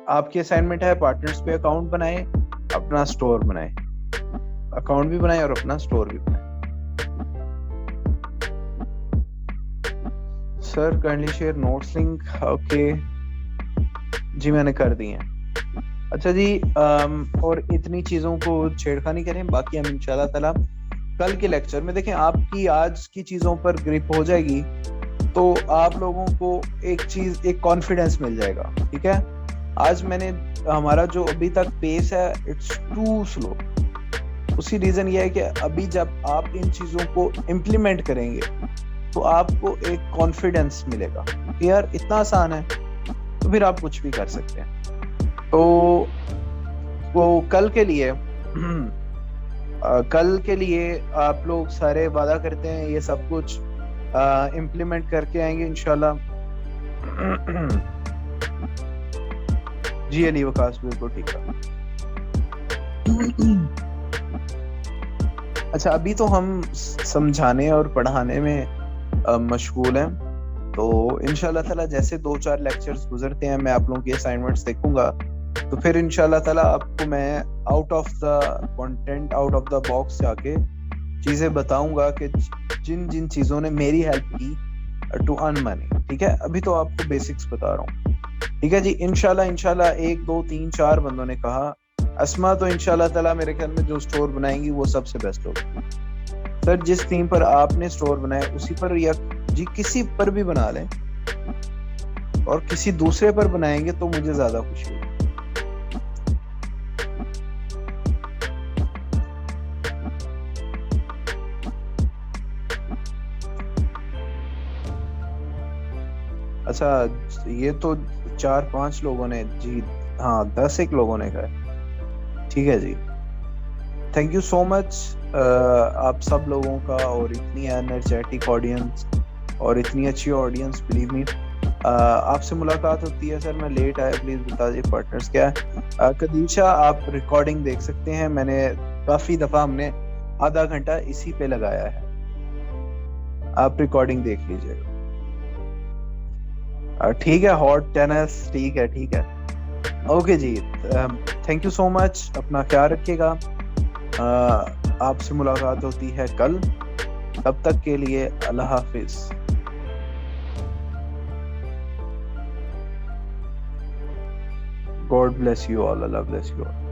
आपकी असाइनमेंट है पार्टनर्स पे अकाउंट बनाएं, अपना स्टोर बनाएं, अकाउंट भी बनाएं और अपना स्टोर भी बनाएं। Sir kindly share notes link. Okay जी, मैंने कर दी है। अच्छा जी, और इतनी चीजों को छेड़खानी करें, बाकी हम इंशाल्लाह ताला कल के लेक्चर में देखें। आपकी आज की चीजों पर ग्रिप हो जाएगी तो आप लोगों को एक कॉन्फिडेंस मिल जाएगा, ठीक है। आज मैंने, हमारा जो अभी तक पेस है इट्स टू स्लो। उसी रीजन ये है कि अभी जब आप इन चीजों को इम्प्लीमेंट करेंगे तो आपको एक कॉन्फिडेंस मिलेगा कि यार इतना आसान है, तो फिर आप कुछ भी कर सकते हैं। तो वो कल के लिए आप लोग सारे वादा करते हैं ये सब कुछ इम्प्लीमेंट करके आएंगे इंशाल्लाह। जी अली वकास बिल्कुल ठीक है। अच्छा अभी तो हम समझाने और पढ़ाने में मशगूल हैं, तो इंशाल्लाह ताला जैसे 2-4 लेक्चर्स गुजरते हैं मैं आप लोगों की असाइनमेंट्स देखूंगा, तो फिर इंशाल्लाह ताला आपको मैं out of the content out of the box जाके चीजें बताऊंगा कि जिन जिन चीजों ने मेरी हेल्प की टू अर्न मनी। ठीक है, अभी तो आपको बेसिक्स बता रहा हूँ। ठीक है जी, इंशाल्लाह 1 2 3 4 बंदों ने कहा अस्मा तो इंशाल्लाह ताला मेरे ख्याल में जो स्टोर बनाएंगी वो सबसे बेस्ट होगा। सर जिस थीम पर आपने स्टोर बनाया उसी पर या जी किसी पर भी बना लें और किसी दूसरे पर बनाएंगे तो मुझे ज्यादा खुशी होगी। अच्छा ये तो 4-5 लोगों ने जी, हाँ 10-1 लोगों ने कहा। ठीक है जी, थैंक यू सो मच आप सब लोगों का, और इतनी एनर्जेटिक ऑडियंस और इतनी अच्छी ऑडियंस, बिलीव मी। आपसे मुलाकात होती है। सर मैं लेट आया, प्लीज बता दीजिए पार्टनर्स क्या है। कदीशा आप रिकॉर्डिंग देख सकते हैं, मैंने काफी दफा हमने आधा घंटा इसी पे लगाया है, आप रिकॉर्डिंग देख लीजिएगा। ठीक है, हॉट टेनिस ठीक है ठीक है। ओके जी, थैंक यू सो मच, अपना ख्याल रखिएगा। आपसे मुलाकात होती है कल, तब तक के लिए अल्लाह हाफिज। God bless you all. Allah bless you all.